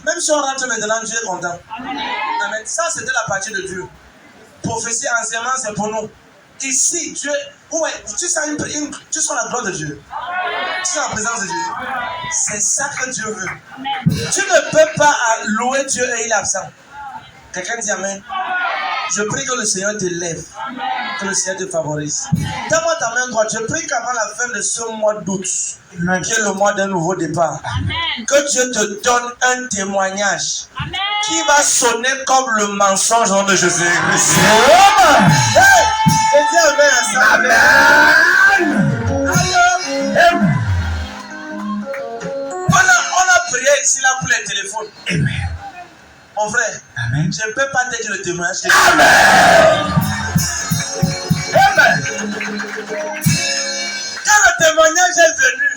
Même si on rentre maintenant, Dieu est content. Amen. Ça, c'était la partie de Dieu. Prophétie, enseignement, c'est pour nous. Ici, Dieu, tu sens la gloire de Dieu. Tu sens la présence de Dieu. C'est ça que Dieu veut. Tu ne peux pas louer Dieu et il est absent. Quelqu'un dit Amen. Je prie que le Seigneur te lève. Que le Seigneur te favorise. Donne-moi ta main droite. Je prie qu'avant la fin de ce mois d'août, qui est le mois d'un nouveau départ, que Dieu te donne un témoignage qui va sonner comme le mensonge au nom de Jésus-Christ. Hey! Et dis Amen à ça. Amen. On a prié ici là pour les téléphones. Amen. Mon frère, amen. Je ne peux pas te dire le témoignage. Amen. Amen. Quand le témoignage est venu,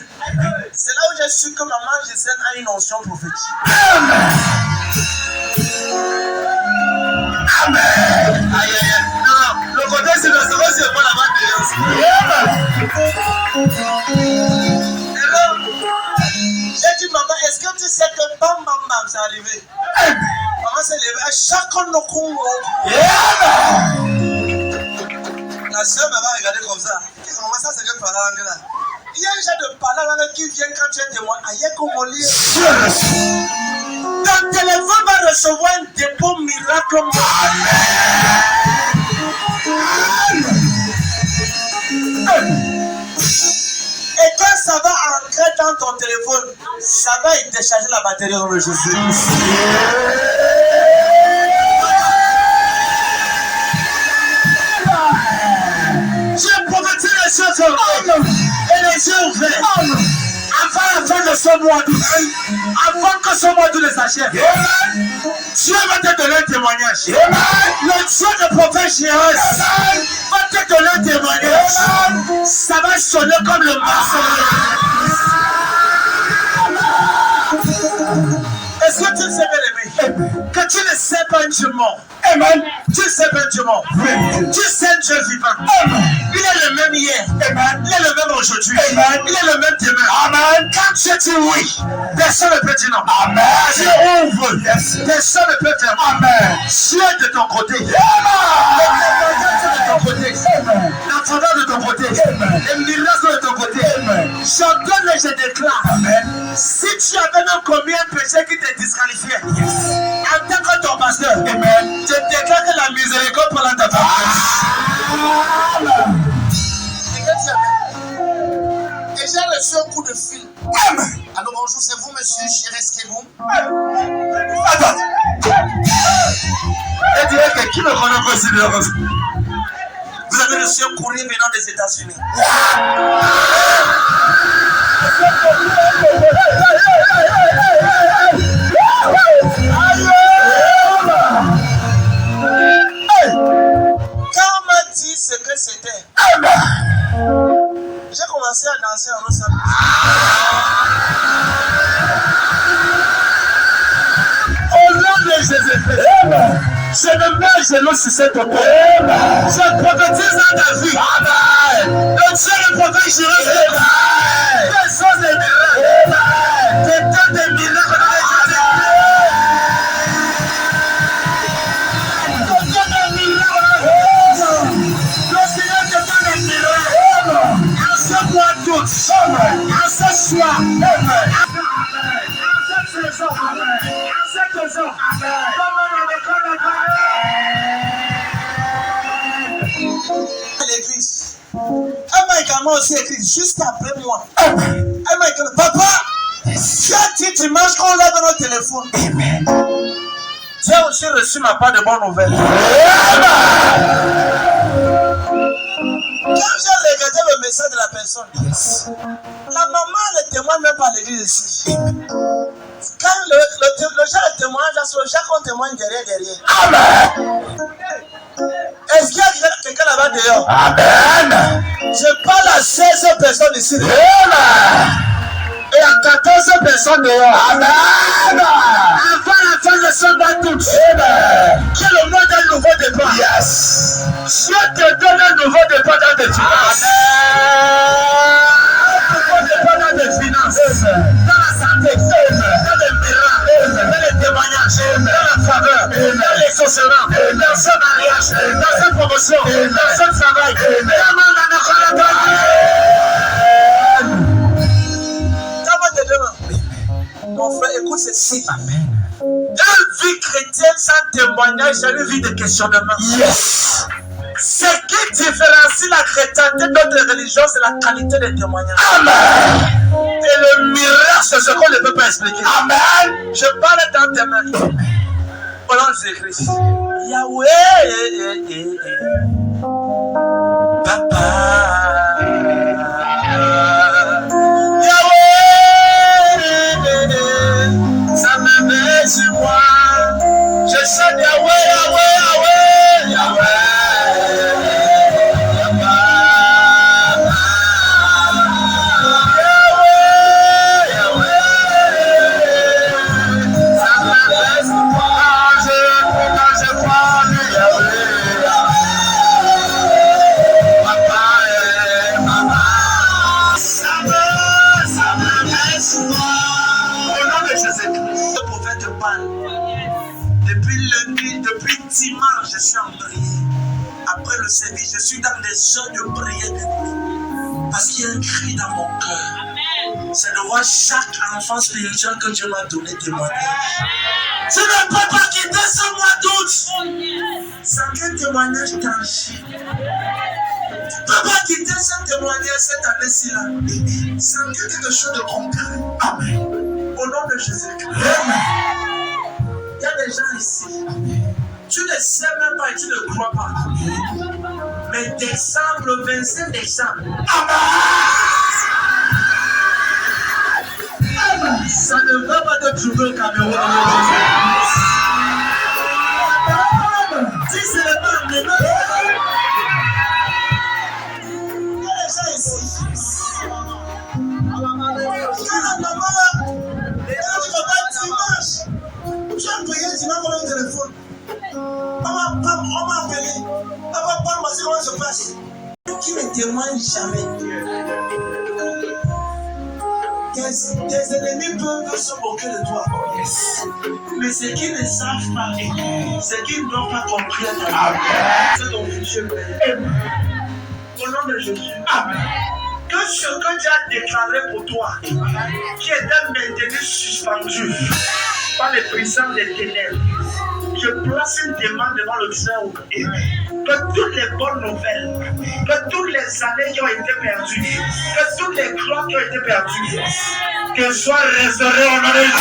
c'est là où j'ai su que maman Gisèle a une onction prophétique. Amen. Amen. Aïe, aïe, aïe. Non, le côté c'est le second, c'est pas la main de Dieu. J'ai dit, maman, est-ce que tu sais que bam, bam, bam, c'est arrivé? Maman s'est levée à chacun de nos coups. La soeur m'a regardé comme ça. Comment ça, c'est que parler en anglais là? Il y a un genre de parler en anglais qui vient quand tu es témoin. Aïe, comment lire? Ton téléphone va recevoir un dépôt miracle. Et quand ça va entrer dans ton téléphone, ça va décharger la batterie dans le Jésus. J'ai prophétisé les choses et les yeux ouverts. Avant la fin de ce mois d'août, avant que ce mois d'août les achève, Dieu va te donner un témoignage. Le Dieu de prophète Jérémie va te donner un témoignage. Ça va sonner comme le mensonge. Est-ce que tu le sais, bien-aimé? Que tu ne sais pas un Dieu mort. Amen. Tu sais pas un Dieu mort. Tu sais un Dieu vivant. Amen. Il est le même hier. Amen. Il est le même aujourd'hui. Amen. Il est le même demain. Amen. Quand tu dis oui, personne ne peut dire non. Amen. Dieu ouvre. Yes. Personne ne peut dire amen. Dieu est de ton côté. Amen. De ton côté. Amen. L'entendant de ton côté. Amen. Les miracles de ton côté. Amen. J'ordonne et je déclare. Amen. Si tu avais même commis un péché qui te disqualifiait, yes, en tant que ton pasteur, amen, je déclare que la miséricorde prend ta et j'ai reçu un coup de fil. Amen. Alors bonjour, c'est vous, monsieur Chireskeboum? Attends. Elle dirait que qui me connaît pas si bien? Vous avez reçu un courrier venant des États-Unis. Quand on m'a dit ce que c'était, j'ai commencé à danser en ensemble. Au nom de Jésus-Christ, je me mets à genoux sur cette auto. Je prophétise dans ta vie. Le Dieu le prophète Jérémie. Des choses de miracles. Des temps de miracles. En ce soir, l'église. Elle m'a également aussi écrit juste après moi. Elle m'a écrit, papa, tu as dit dimanche qu'on lève notre téléphone. J'ai aussi reçu ma part de bonnes nouvelles. Quand j'ai regardé le message de la personne, yes, la maman ne témoigne même pas l'église ici. Quand le genre de témoignage, c'est le genre qu'on témoigne derrière. Amen. Est-ce qu'il y a quelqu'un là-bas dehors? Amen. Je parle à 16 personnes ici. Amen. Et à 14 personnes dehors. Amen. Avant la fin de ce mois d'août, qui est le mois d'un nouveau départ. Yes. Dieu te donne un nouveau départ dans tes finances. Un nouveau départ dans tes finances. Dans la santé, dans les miracles, dans les dans la faveur, dans l'exaucement, dans ce mariage, dans cette promotion, dans ce travail. Mon frère, écoute ceci. Amen. Une vie chrétienne sans témoignage, c'est une vie de questionnement. Yes. Ce qui différencie la chrétienté d'autres religions, c'est la qualité des témoignages. Amen. Et le miracle, c'est ce qu'on ne peut pas expliquer. Amen. Je parle dans tes mains. Au nom de Jésus-Christ. Yahweh, Papa. Yahweh, ça me met sur moi. Je chante Yahweh, Yahweh, Yahweh, Yahweh. Depuis dimanche, je suis en prière. Après le service, je suis dans des heures de prière de nuit. Parce qu'il y a un cri dans mon cœur. C'est de voir chaque enfant spirituel que Dieu m'a donné témoigner. Je ne peux pas quitter ce mois d'août sans un témoignage tangible. Je ne peux pas quitter ce témoignage cette année-ci là sans quelque chose de concret. Amen. Au nom de Jésus-Christ. Amen. Il y a des gens ici. Tu ne sais même pas et tu ne crois pas. Mais décembre, le 25 décembre. Amen. Ça ne va pas te trouver au Cameroun. Si c'est le temps de notre. Il y a des gens ici. Tu as prié dimanche pour le téléphone. On m'a appelé. Papa, moi, c'est comment ça se passe. Qui ne témoigne jamais. Tes ennemis peuvent se moquer de toi. Mais ce qu'ils ne savent pas, c'est qu'ils n'ont pas compris à ta vie. C'est ton futur. Au nom de Jésus. Amen. Que ce que Dieu a déclaré pour toi, qui était maintenu suspendu par les puissances des ténèbres, je place une demande devant le Seigneur. Que toutes les bonnes nouvelles, que toutes les années qui ont été perdues, que toutes les gloires qui ont été perdues, qu'elles soient restaurées au nom de Jésus.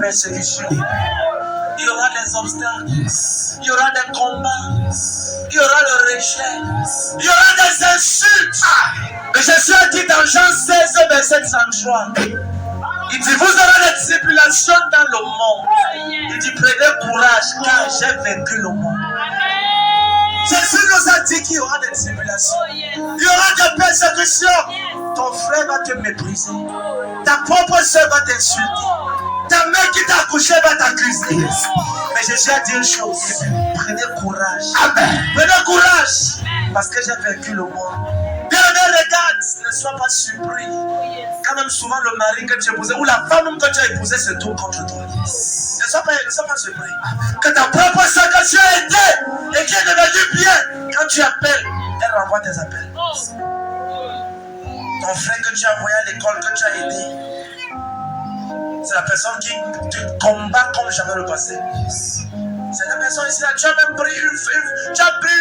persécutions. Il y aura des obstacles. Il y aura des combats. Il y aura le rejet. Il y aura des insultes. Mais Jésus a dit dans Jean 16, verset 33. Il dit, vous aurez des tribulations dans le monde. Il dit, prenez courage, car j'ai vaincu le monde. Jésus nous a dit qu'il y aura des tribulations. Il y aura des persécutions. Ton frère va te mépriser. Ta propre soeur va t'insulter. Ta mère qui t'a accouché va t'accuser. Mais Jésus a dit une chose. Prenez courage. Amen. Prenez courage. Parce que j'ai vaincu le monde. Bien-aimé, regarde, ne sois pas surpris. Quand même souvent le mari que tu as épousé ou la femme que tu as épousée se tourne contre toi. Ne sois pas surpris. Que ta propre soeur que tu as aidée et qui est devenue bien, quand tu appelles, elle renvoie tes appels. Ton frère que tu as envoyé à l'école, que tu as aidé, c'est la personne qui te combat comme jamais le passé. C'est la personne ici là, tu as même pris une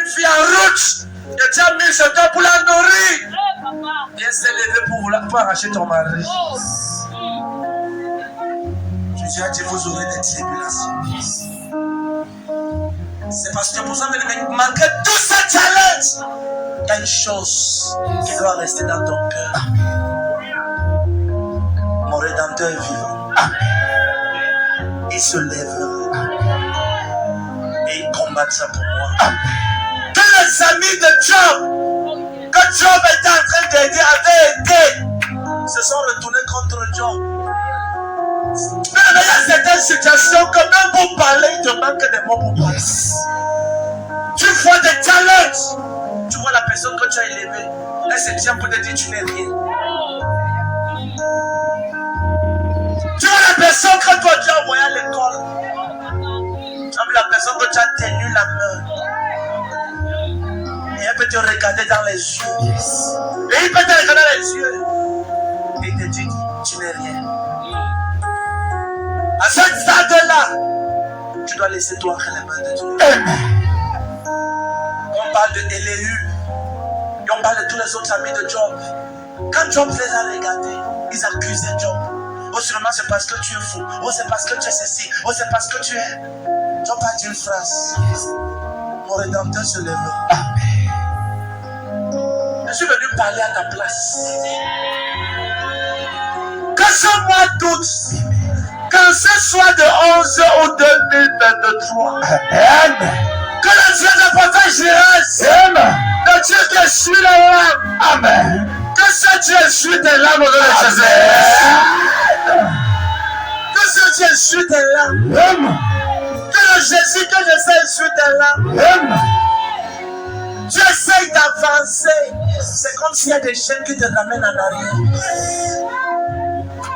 fille en route et tu as mis sur toi pour la nourrir. Et elle s'est levée pour arracher ton mari. Jésus a dit, vous aurez des tribulations. C'est parce que pour ça, malgré tous ces challenges, il y a une chose qui doit rester dans ton cœur. Mon Rédempteur est vivant. Il se lèvera. Et il combattra pour moi. Que les amis de Job, que Job était en train d'aider, avaient aidé, se sont retournés contre Job. Mais il y a certaines situations que même pour parler, il te manque des mots pour parler. Tu vois des challenges. Tu vois la personne que tu as élevée. Elle se tient pour te dire tu n'es rien. Tu vois la personne que toi tu as envoyée à l'école. Tu as vu la personne que tu as tenu la main. Et elle peut te regarder dans les yeux. Et il peut te regarder dans les yeux. Et il te dit tu n'es rien. À ce stade-là, tu dois laisser toi entre les mains de Dieu. On parle de Éléu. Et on parle de tous les autres amis de Job. Quand Job les a regardés, ils accusaient Job. Oh, sûrement c'est parce que tu es fou. Oh, c'est parce que tu es ceci. Oh, c'est parce que tu es. Job a dit une phrase. Mon Rédempteur se lèvera. Je suis venu parler à ta place. Que ce mois d'août, quand ce soit de 11 août 2023, que le Dieu de prophète Jésus, le Dieu qui essuie les larmes, amen. Que ce Dieu essuie tes larmes au nom de Jésus. Que ce Dieu essuie tes larmes. Que le Jésus que je sais essuie tes larmes. Tu essayes d'avancer. C'est comme s'il y a des chaînes qui te ramènent en arrière.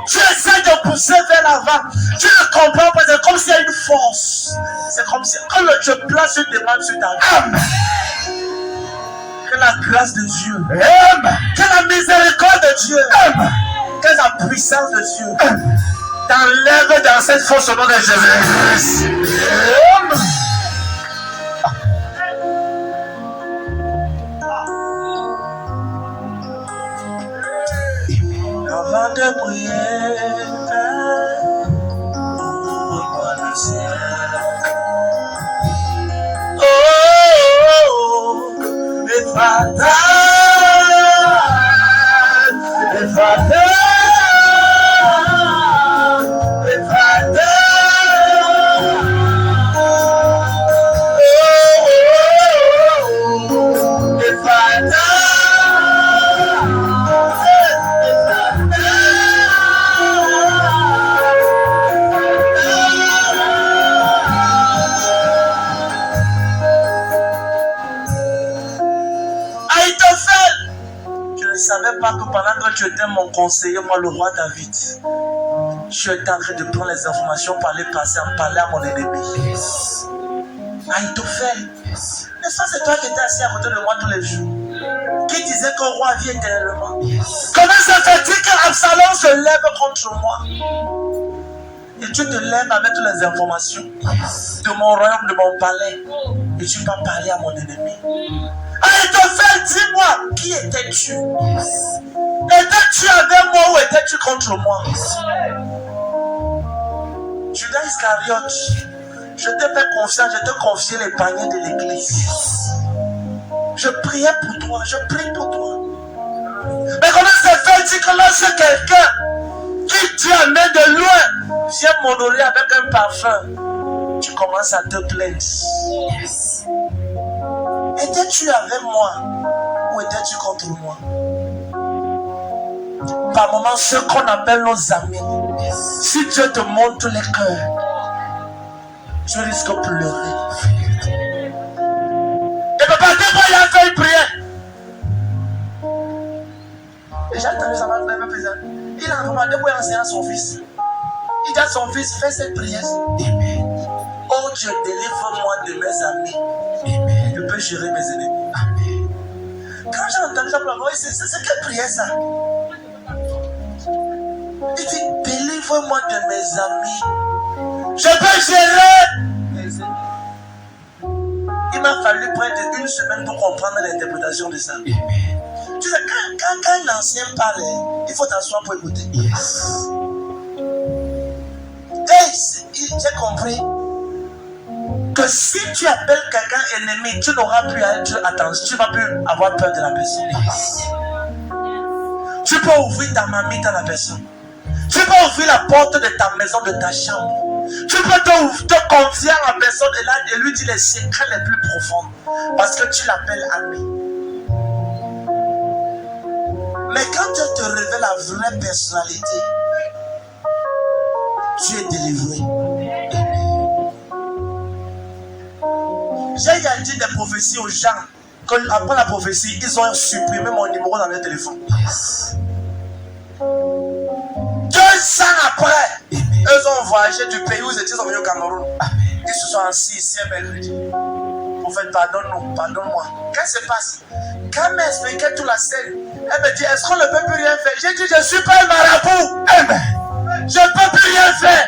Tu essaies de pousser vers l'avant. Tu ne comprends pas. C'est comme s'il y a une force. C'est comme si quand je place une demande sur ta vie. Amen. Que la grâce de Dieu. Amen. Que la miséricorde de Dieu. Amen. Que la puissance de Dieu. Amen. T'enlève dans cette force au nom de Jésus. Amen. Avant de prier, ouvre-moi le ciel. Oh, Ephata, Ephata, Ephata. Oh, Ephata. Je ne savais pas que pendant que tu étais mon conseiller, moi le roi David, je étais en train de prendre les informations pour aller passer en parler à mon ennemi. Ahitophel, n'est-ce pas c'est toi qui étais assis à côté de moi tous les jours, qui disait que le roi vit éternellement. Comment ça fait-il qu'Absalom se lève contre moi? Et tu te lèves avec toutes les informations de mon royaume, de mon palais, et tu vas parler à mon ennemi. Ahitophel, dis-moi, qui étais-tu? Étais-tu avec moi ou étais-tu contre moi? Judas Iscariote, je t'ai fait confiance, je te confiais les paniers de l'église. Je priais pour toi, je prie pour toi. Mais comment ça fait que lorsque quelqu'un qui Dieu amène de loin vient m'honorer avec un parfum, tu commences à te plaindre. Étais-tu avec moi ou étais-tu contre moi? Par moments, ceux qu'on appelle nos amis, si Dieu te montre les cœurs, tu risques de pleurer. Et papa, des fois, il a fait une prière. Et j'ai entendu ça, même président. Il a vraiment des fois enseigné à son fils. Il dit à son fils, fais cette prière. Amen. Oh Dieu, délivre-moi de mes amis. Amen. Je peux gérer mes ennemis. Amen. Quand j'ai entendu ça, c'est quelle prière ça? Il dit, délivre-moi de mes amis. Je peux gérer mes ennemis. Il m'a fallu près d'une semaine pour comprendre l'interprétation de ça. Amen. Tu sais, quand un ancien parle, il faut t'asseoir pour écouter. Yes. Et j'ai compris que si tu appelles quelqu'un ennemi, tu n'auras plus à être attention, tu ne vas plus avoir peur de la personne. Yes. Tu peux ouvrir ta mamie à la personne. Tu peux ouvrir la porte de ta maison, de ta chambre. Tu peux te confier à la personne et lui dire les secrets les plus profonds. Parce que tu l'appelles ami. Mais quand Dieu te révèle la vraie personnalité, tu es délivré. J'ai déjà dit des prophéties aux gens qu'après la prophétie, ils ont supprimé mon numéro dans leur téléphone. Yes. 2 ans après, eux ont voyagé du pays où ils étaient venus au Cameroun. Amen. Ils se sont assis ici un mercredi. Prophète, pardonne-nous, pardonne-moi. Qu'est-ce qui se passe? Quand elle m'expliquait toute la scène, elle me dit, est-ce qu'on ne peut plus rien faire? J'ai dit, je ne suis pas un marabout. Amen. Je ne peux plus rien faire.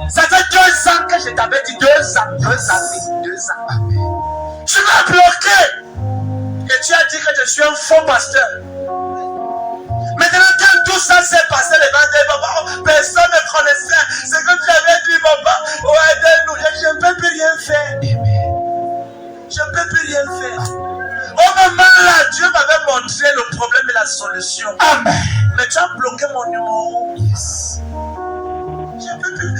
Ça fait 2 ans que je t'avais dit, 2 ans, 2 ans, 2 ans. Amen. Tu m'as bloqué. Et tu as dit que je suis un faux pasteur. Maintenant, quand tout ça s'est passé, les gens personne ne connaissait ce que tu avais dit, papa. Oh, aidez-nous. Je ne peux plus rien faire. Je ne peux plus rien faire. Au moment là, Dieu m'avait montré le problème et la solution. Amen. Mais tu as bloqué mon numéro. Yes. Je ne peux plus.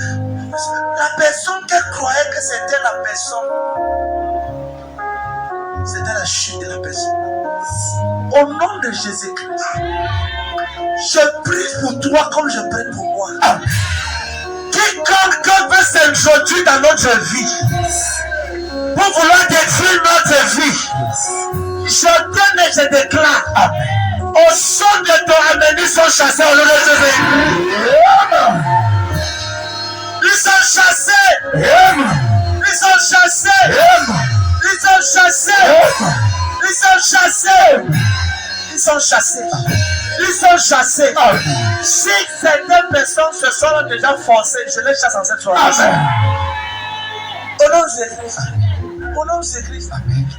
La personne qui croyait que c'était la personne, c'était la chute de la personne. Au nom de Jésus-Christ, je prie pour toi comme je prie pour moi. Amen. Quiconque veut s'introduire dans notre vie pour vouloir détruire notre vie, je donne et je déclare. Amen. Au son de ton amener sont chassés au nom de Jésus. Ils sont chassés. Ils sont chassés. Ils sont chassés. Ils sont chassés. Ils sont chassés. Ils sont chassés. Si certaines personnes se sont déjà forcées, je les chasse en cette soirée. Au nom de Jésus-Christ. Au nom de Jésus-Christ.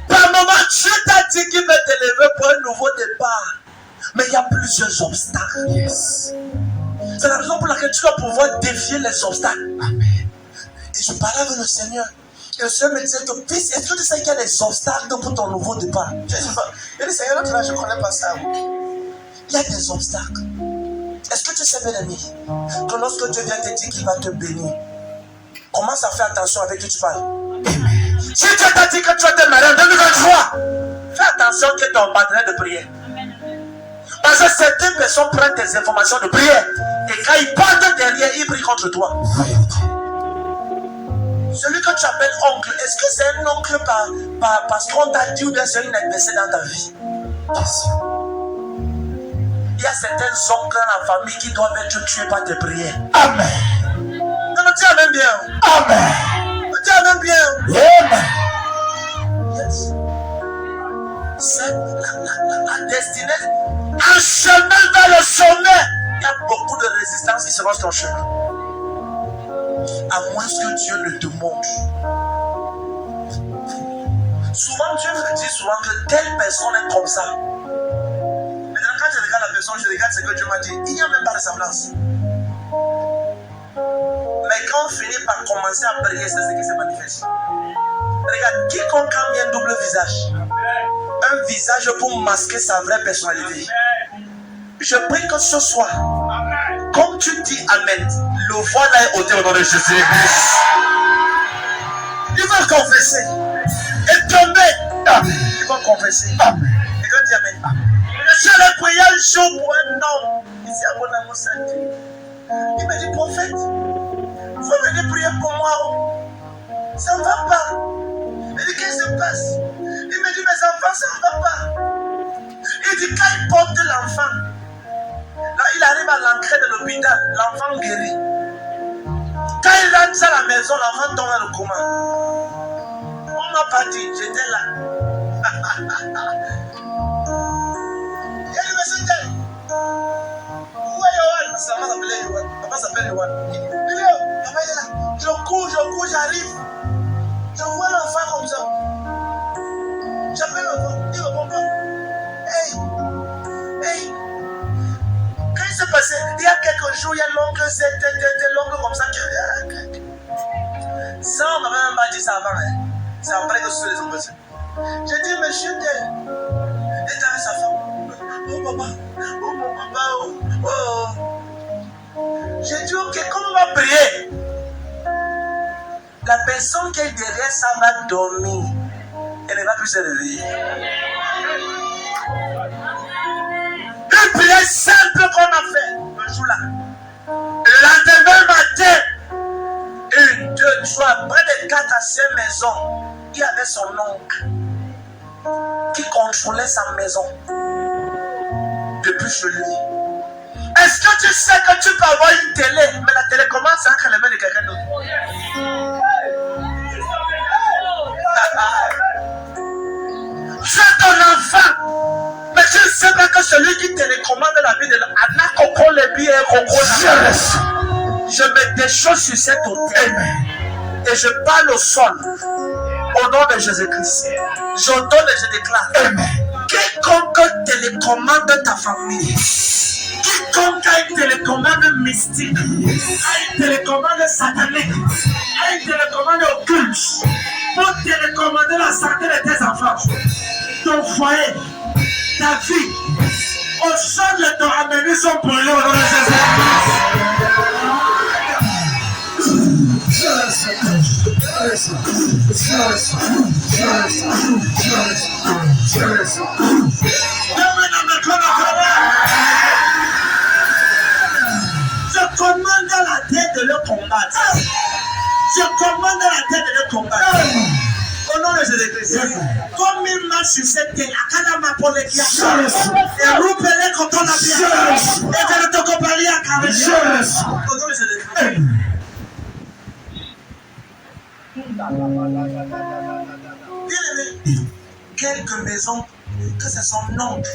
Par moment, Dieu t'a dit qu'il va t'élever pour un nouveau départ. Mais il y a plusieurs obstacles. Yes. C'est la raison pour laquelle tu vas pouvoir défier les obstacles. Amen. Et je parlais avec le Seigneur. Et le Seigneur me disait que, fils, est-ce que tu sais qu'il y a des obstacles pour ton nouveau départ? Je dis, Seigneur, je ne connais pas ça. Il y a des obstacles. Est-ce que tu sais, bien ami, que lorsque Dieu vient te dire qu'il va te bénir, commence à faire attention avec qui tu parles. Amen. Si Dieu t'a dit que tu vas te marier en 2023, fais attention qui est ton partenaire de prière. Parce que certaines personnes prennent tes informations de prière et quand ils partent derrière, ils prient contre toi. Celui que tu appelles oncle, est-ce que c'est un oncle parce qu'on t'a dit ou bien c'est une adversaire dans ta vie? Il y a certains oncles dans la famille qui doivent être tués par tes prières. Amen. Non, non, dis amen bien. Amen. Dis amen bien. Amen. Yes. C'est la destinée. Un chemin vers le sommet. Il y a beaucoup de résistance qui seront sur ton chemin. À moins que Dieu ne te montre. Souvent, Dieu me dit souvent que telle personne est comme ça. Maintenant, quand je regarde la personne, je regarde ce que Dieu m'a dit. Il n'y a même pas de semblance. Mais quand on finit par commencer à prier, c'est ce qui se manifeste. Regarde, quiconque a mis un double visage, un visage pour masquer sa vraie personnalité. Je prie que ce soir, comme tu dis Amen, le voile est ôté au nom de Jésus. Il va confesser et tomber. Il va confesser. Et quand dit Amen. Je l'ai prié un jour pour un homme. Ici à Bonamo Santé. Il m'a dit, prophète, il faut venir prier pour moi. Ça ne va pas. Il dit, qu'est-ce qui se passe? Il me dit, mes enfants, ça ne va pas. Il dit, quand il porte l'enfant, là, il arrive à l'entrée de l'hôpital, l'enfant guérit. Quand il rentre à la maison, l'enfant tombe dans le coma. On m'a pas dit, j'étais là. Il dit, monsieur Tel, où est Yohan? Sa maman s'appelait Yohan. Papa s'appelle Yohan. Il dit, papa il est là. Je cours, j'arrive. Je vois l'enfant comme ça. J'appelle l'enfant, il répond pas. Hey. Qu'est-ce qui s'est passé? Il y a quelques jours, il y a l'oncle, c'était l'oncle comme ça. Ça, on m'avait même pas dit ça avant. Hein. C'est après que ce sont les hommes passés. J'ai dit, monsieur, il est avec sa femme. Oh papa, oh mon papa, oh. J'ai dit, ok, comment on va prier? La personne qui est derrière ça va dormir. Elle ne va plus se réveiller. Une prière simple qu'on a fait le jour-là. Le lendemain matin, 1, 2, 3, près de 4 à 5 maisons, il y avait son oncle qui contrôlait sa maison depuis chez lui. Est-ce que tu sais que tu peux avoir une télé, mais la télécommande c'est entre les mains de quelqu'un d'autre? Tu es ton enfant, mais tu ne sais pas que celui qui télécommande la vie de je mets des choses sur cette hôtel et je parle au sol au nom de Jésus-Christ. J'ordonne et je déclare, quiconque télécommande ta famille, quiconque a une télécommande mystique, a une télécommande satanique, a une télécommande occulte pour télécommander la santé de tes enfants, ton foyer, ta vie, au sol de ton amener son brûlé au nom de Jésus-Christ. Je commande à la tête de le combattre. Je commande à la tête de le combattre. Au nom de Jésus-Christ. Comme il marche sur cette terre, à Kanama pour les pieds. Et roupez-les quand on a bien. Et que le tocopali a carré. Au nom de Jésus-Christ. Bien-aimé, quelques maisons que c'est son oncle.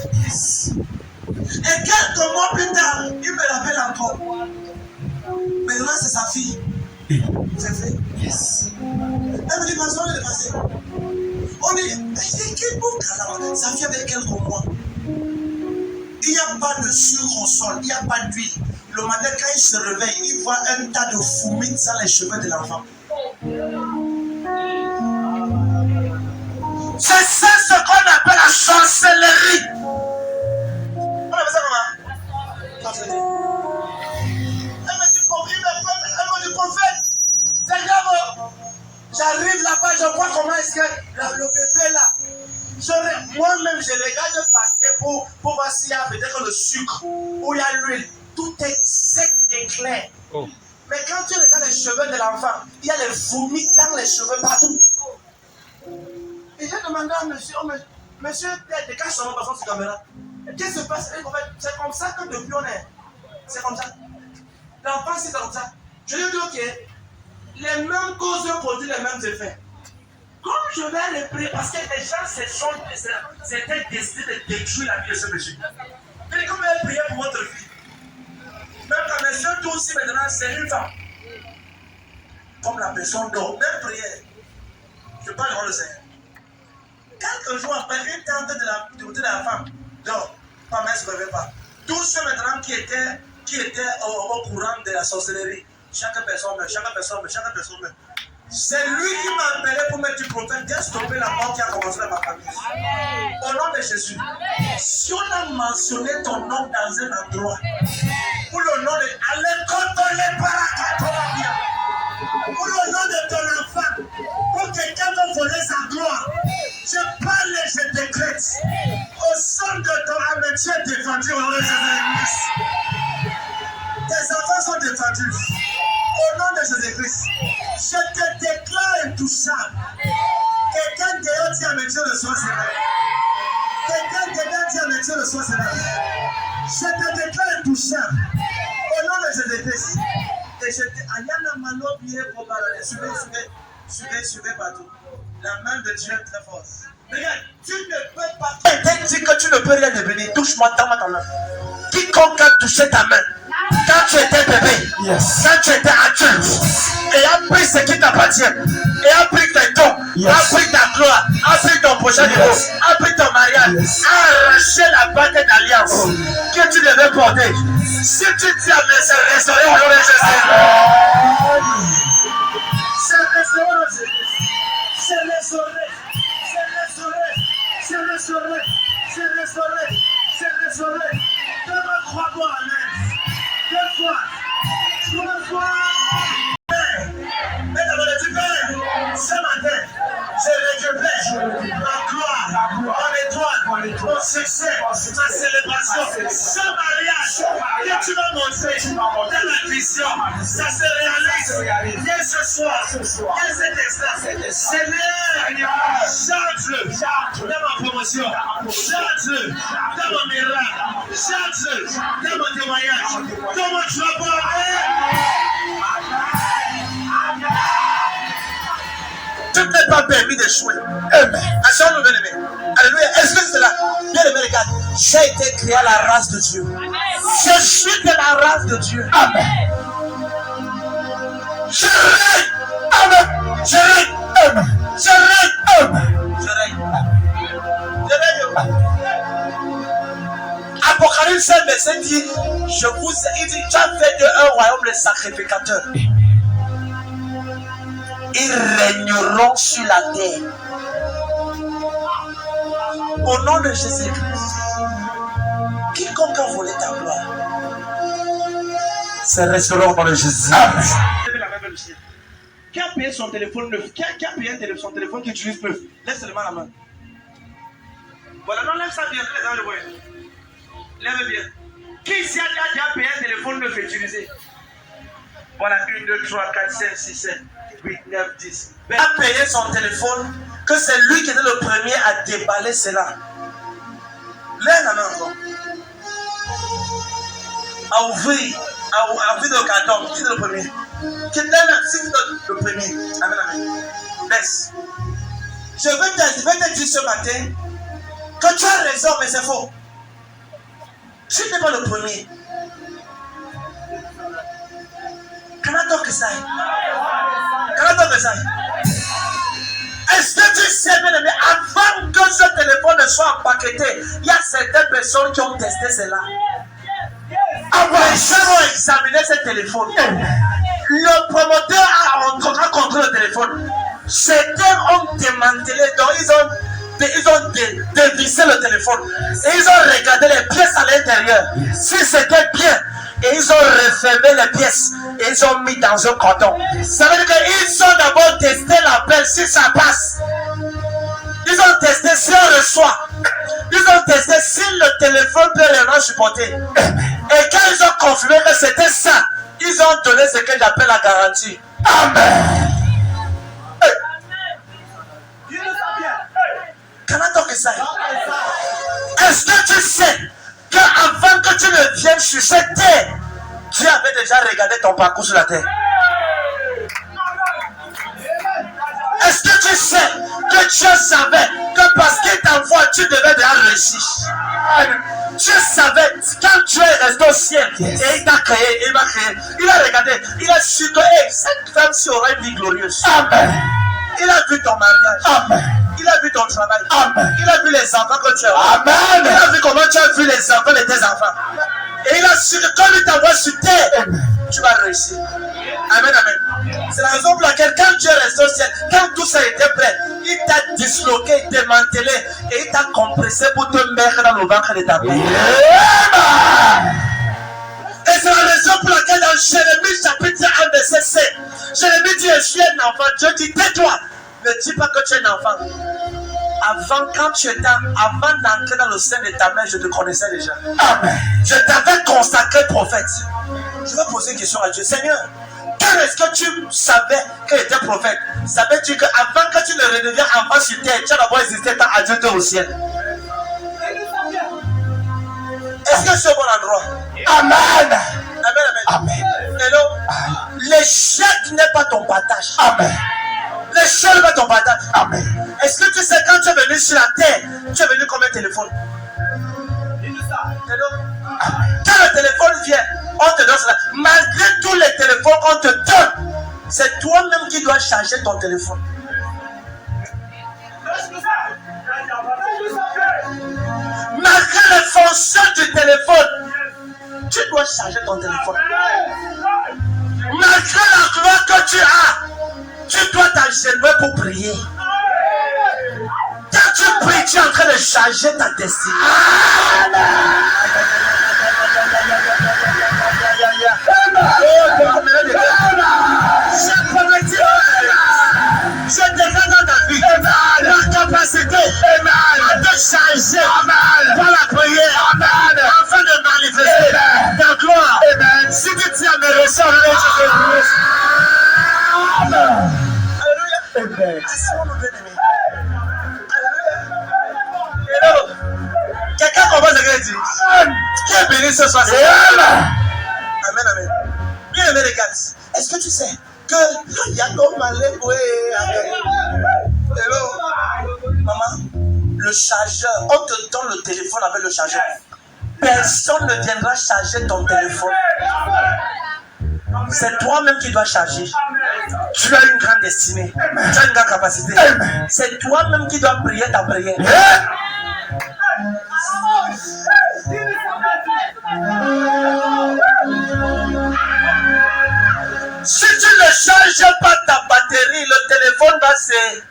Et quelques mois plus tard, il me rappelle encore. Maintenant, c'est sa fille. C'est fait. Yes. Elle me dit, ma soeur, elle est passée. On dit, quel beau calame. Ça fait avec quelques mois. Il n'y a pas de sucre au sol, il n'y a pas d'huile. Le matin, quand il se réveille, il voit un tas de fourmis dans les cheveux de l'enfant. C'est ça ce qu'on appelle la sorcellerie. On appelle ça comment? Sorcellerie. Elle me dit, prophète, c'est grave. J'arrive là-bas, je vois comment est-ce que le bébé là. Moi-même, je regarde par terre pour voir s'il y a peut-être le sucre ou il y a l'huile. Tout est sec et clair. Oh. Mais quand tu regardes les cheveux de l'enfant, il y a les fourmis dans les cheveux partout. Et j'ai demandé à monsieur, monsieur, décache son nom par son caméra. Qu'est-ce qui se passe? C'est comme ça que depuis on est. C'est comme ça. L'enfant, c'est comme ça. Je lui ai dit, ok, les mêmes causes produisent les mêmes effets. Comme je vais les prier, parce que les gens c'était décidé de détruire la vie de ce monsieur. Il dit, comme vous allez prier pour votre fille. Même quand monsieur tout aussi maintenant, c'est une femme. Comme la personne dort, même prière. Je parle devant le Seigneur. Quelques jours après, une tante de la femme dort. Pas même ne se réveille pas. Tous ceux maintenant qui étaient au courant de la sorcellerie Chaque personne meurt. C'est lui qui m'a appelé pour mettre du prophète, qui a stoppé la mort qui a commencé dans ma famille. Au nom de Jésus. Si on a mentionné ton nom dans un endroit, pour le nom de pour le nom de ton enfant, pour quelqu'un va voler sa gloire, je parle et je décrète. Au son de ton âme, tu es défendu au nom de Jésus-Christ. Tes enfants sont défendus. Au nom de Jésus-Christ, je te déclare intouchable. Quelqu'un dehors dit à mes dieux le soir, c'est vrai. Quelqu'un dehors dit à mes dieux le soir, c'est vrai. Je te déclare intouchable. Au nom de Jésus-Christ. Et je te suivez partout. La main de Dieu est très forte. Regarde, tu ne peux pas. Elle dit que tu ne peux rien devenir. Touche-moi, tends-moi ta main. Quiconque a touché ta main, quand tu étais bébé, quand tu étais adulte, et a pris ce qui t'appartient, et a pris tes dons, a pris ta gloire, a pris ton prochain niveau, a pris ton mariage, a arraché la bague d'alliance que tu devais porter. Si tu dis à mes c'est restauré au nom de Jésus. C'est restauré au nom de Jésus. C'est restauré. C'est restauré. C'est restauré. C'est restauré. C'est restauré. Deux fois, amen. 2 fois. 3 fois. Mais d'abord, tu Père, ce matin, je récupère ma gloire, mon étoile, mon succès, ma célébration, ce mariage que tu m'as montré dans la vision, ça se réalise. Dès ce soir, dès cet instant, Seigneur, charge-le dans ma promotion, charge-le dans mon miracle, charge-le dans mon témoignage, dans mon travail. Tu n'es pas permis d'échouer. Amen. Assure-nous, bien-aimé. Alléluia. Est-ce que c'est là? Bien-aimé, regarde. J'ai été créé à la race de Dieu. Je suis de la race de Dieu. Amen. Je règne. Amen. Je règne. Amen. Je règne. Amen. Je règne. Je règne. Apocalypse 7, verset dit, il dit, tu as fait de un royaume le sacrificateur. Ils régneront sur la terre. Au nom de Jésus-Christ, quiconque a volé ta gloire, c'est restauré au nom de Jésus. Qui a payé son téléphone neuf? Qui a payé son téléphone qui utilise neuf? Laisse seulement la main. Voilà, non, lève ça bien. Lève bien. Qui ici a déjà payé un téléphone neuf utilisé? Voilà, 1, 2, 3, 4, 5, 6, 7. 8, 9, 10. Il a payé son téléphone, que c'est lui qui était le premier à déballer cela. Lève la main encore. À ouvrir le carton. Qui est le premier? Qui est le premier? Amen, amen. Laisse. Je vais te dire ce matin que tu as raison, mais c'est faux. Tu n'es pas le premier. Canada ça. Est-ce que tu sais, bien aimé, avant que ce téléphone ne soit empaqueté, il y a certaines personnes qui ont testé cela. Après avoir examiné ce téléphone, le promoteur a rencontré le téléphone. Certains ont démantelé, donc ils ont dévissé le téléphone. Et ils ont regardé les pièces à l'intérieur. Si c'était bien, et ils ont refermé les pièces et ils ont mis dans un carton. Ça veut dire qu'ils ont d'abord testé l'appel si ça passe. Ils ont testé si on reçoit. Ils ont testé si le téléphone peut réellement supporter. Et quand ils ont confirmé que c'était ça, ils ont donné ce que j'appelle la garantie. Amen. Est-ce que tu sais qu'avant que tu ne viennes sur cette terre, tu avais déjà regardé ton parcours sur la terre? Est-ce que tu sais que Dieu savait que parce qu'il t'envoie, tu devais déjà réussir? Tu savais quand tu es resté au ciel et il t'a créé, il m'a créé. Il a regardé, il a su que cette femme-ci aura une vie glorieuse. Amen. Il a vu ton mariage. Amen. Il a vu ton travail. Amen. Il a vu les enfants que tu as. Amen. Il a vu comment tu as vu les enfants de tes enfants. Et il a su que quand il t'envoie sur terre, tu vas réussi. Amen, amen. C'est la raison pour laquelle quand tu es resté au ciel, quand tout ça était prêt, il t'a disloqué, démantelé et il t'a compressé pour te mettre dans le ventre de ta mère. Et c'est la raison pour laquelle dans Jérémie chapitre 1 verset 7, Jérémie dit, je suis un enfant. Dieu dit, tais-toi. Ne dis pas que tu es un enfant. Avant, quand tu étais, avant d'entrer dans le sein de ta mère, je te connaissais déjà. Amen. Je t'avais consacré prophète. Je vais poser une question à Dieu. Seigneur, quand est-ce que tu savais qu'il était prophète? Savais-tu qu'avant que tu ne redeviennes enfant sur terre, tu as d'abord existé tant adulté au ciel? Est-ce que c'est au bon endroit? Amen. Amen, amen. Amen. Hello. L'échec n'est pas ton partage. Amen. L'échec n'est pas ton partage. Amen. Est-ce que tu sais quand tu es venu sur la terre, tu es venu comme un téléphone? Hello. Quand le téléphone vient, on te donne cela. Malgré tous les téléphones qu'on te donne, c'est toi-même qui dois charger ton téléphone. Malgré les fonctions du téléphone, tu dois charger ton téléphone. Malgré la gloire que tu as, tu dois t'agenouiller pour prier. Quand tu pries, tu es en train de charger ta destinée. Je déclare dans ta vie la capacité à te changer par la prière afin de manifester ta gloire. Si tu tiens à me recevoir, alléluia. Asseyons-nous, bien-aimés. Alléluia. Hello. Quelqu'un comprend ce que je dis? Qui est béni ce soir? Amen, amen. Bien-aimés, regarde. Est-ce que tu sais que hello, maman, le chargeur, on te donne le téléphone avec le chargeur. Personne ne viendra charger ton téléphone. C'est toi-même qui dois charger. Tu as une grande destinée. Tu as une grande capacité. C'est toi-même qui dois prier ta prière. Si tu ne charges pas ta batterie, le téléphone va s'éteindre.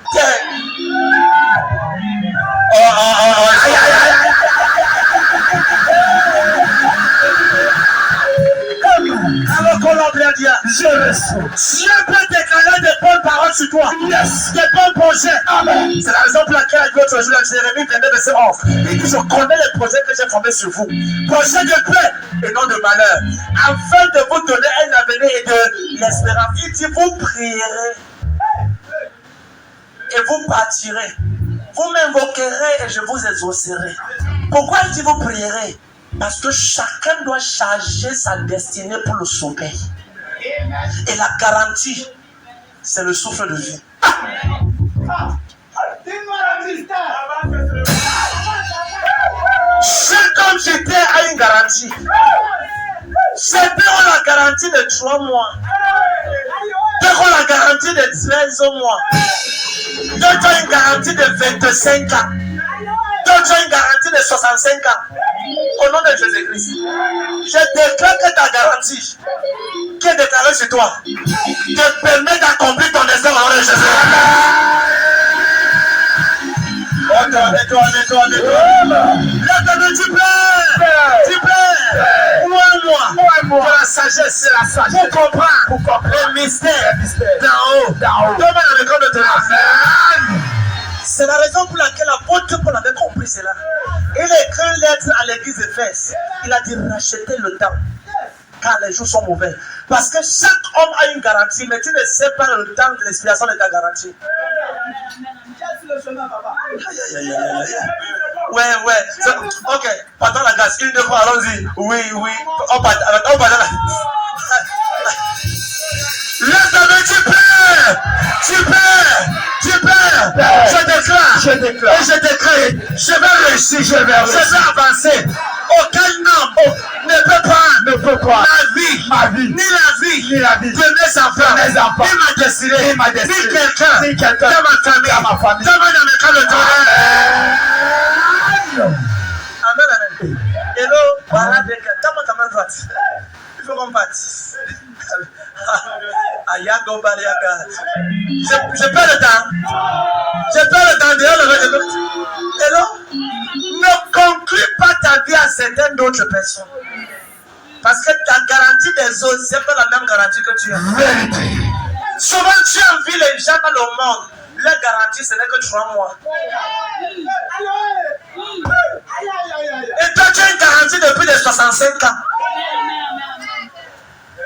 Alors qu'on l'a bien dit, je reçois. Dieu peut déclarer des bonnes paroles sur toi. Yes. Des bons projets. Amen. C'est la raison pour laquelle l'autre jour, Jérémie venait de se offre. Il dit, je connais les projets que j'ai formés sur vous. Projets de paix et non de malheur. Afin de vous donner un avenir et de l'espérance. Il dit, vous prierez. Et vous partirez. Vous m'invoquerez et je vous exaucerai. Pourquoi il dit vous prierez? Parce que chacun doit charger sa destinée pour le sommeil. Et la garantie, c'est le souffle de vie. Chaque homme j'étais a une garantie. Certains ont la garantie de 3 mois. D'autres ont la garantie de 13 mois. D'autres ont une garantie de 25 ans. D'autres ont une garantie de 65 ans. Au nom de Jésus-Christ, je déclare que ta garantie qui est déclarée sur toi te permet d'accomplir ton destin au nom de Jésus. Nettoie. Là, tu plais. Moi. Pour la sagesse, pour comprendre le mystère d'en haut. Demande avec de te Amen. C'est la raison pour laquelle l'apôtre Paul avait compris cela. Il a écrit une lettre à l'église d'Éphèse. Il a dit rachetez le temps, car les jours sont mauvais. Parce que chaque homme a une garantie, mais tu ne sais pas le temps de l'expiration de ta garantie. Ouais. Ok, pardon la grâce. 1, 2, 3, allons-y. Oui. On pardonne la. Laisse-moi, tu peux. Je déclare. Et je déclare. Je vais réussir. Je vais avancer. Aucun homme ne peut pas ma vie, ni la vie de mes enfants, ni ma destinée, ni quelqu'un de ma famille, dans le cas de ton Amen. Hello, voilà, comment droite. Il faut qu'on parte. Ayago Bariaga. Je perds le temps. Je perds le temps. Et donc, ne conclue pas ta vie à certaines d'autres personnes. Parce que ta garantie des autres, c'est pas la même garantie que tu as. Souvent, tu envies les gens dans le monde. Leur garantie, ce n'est que 3 mois. Et toi, tu as une garantie depuis les 65 ans.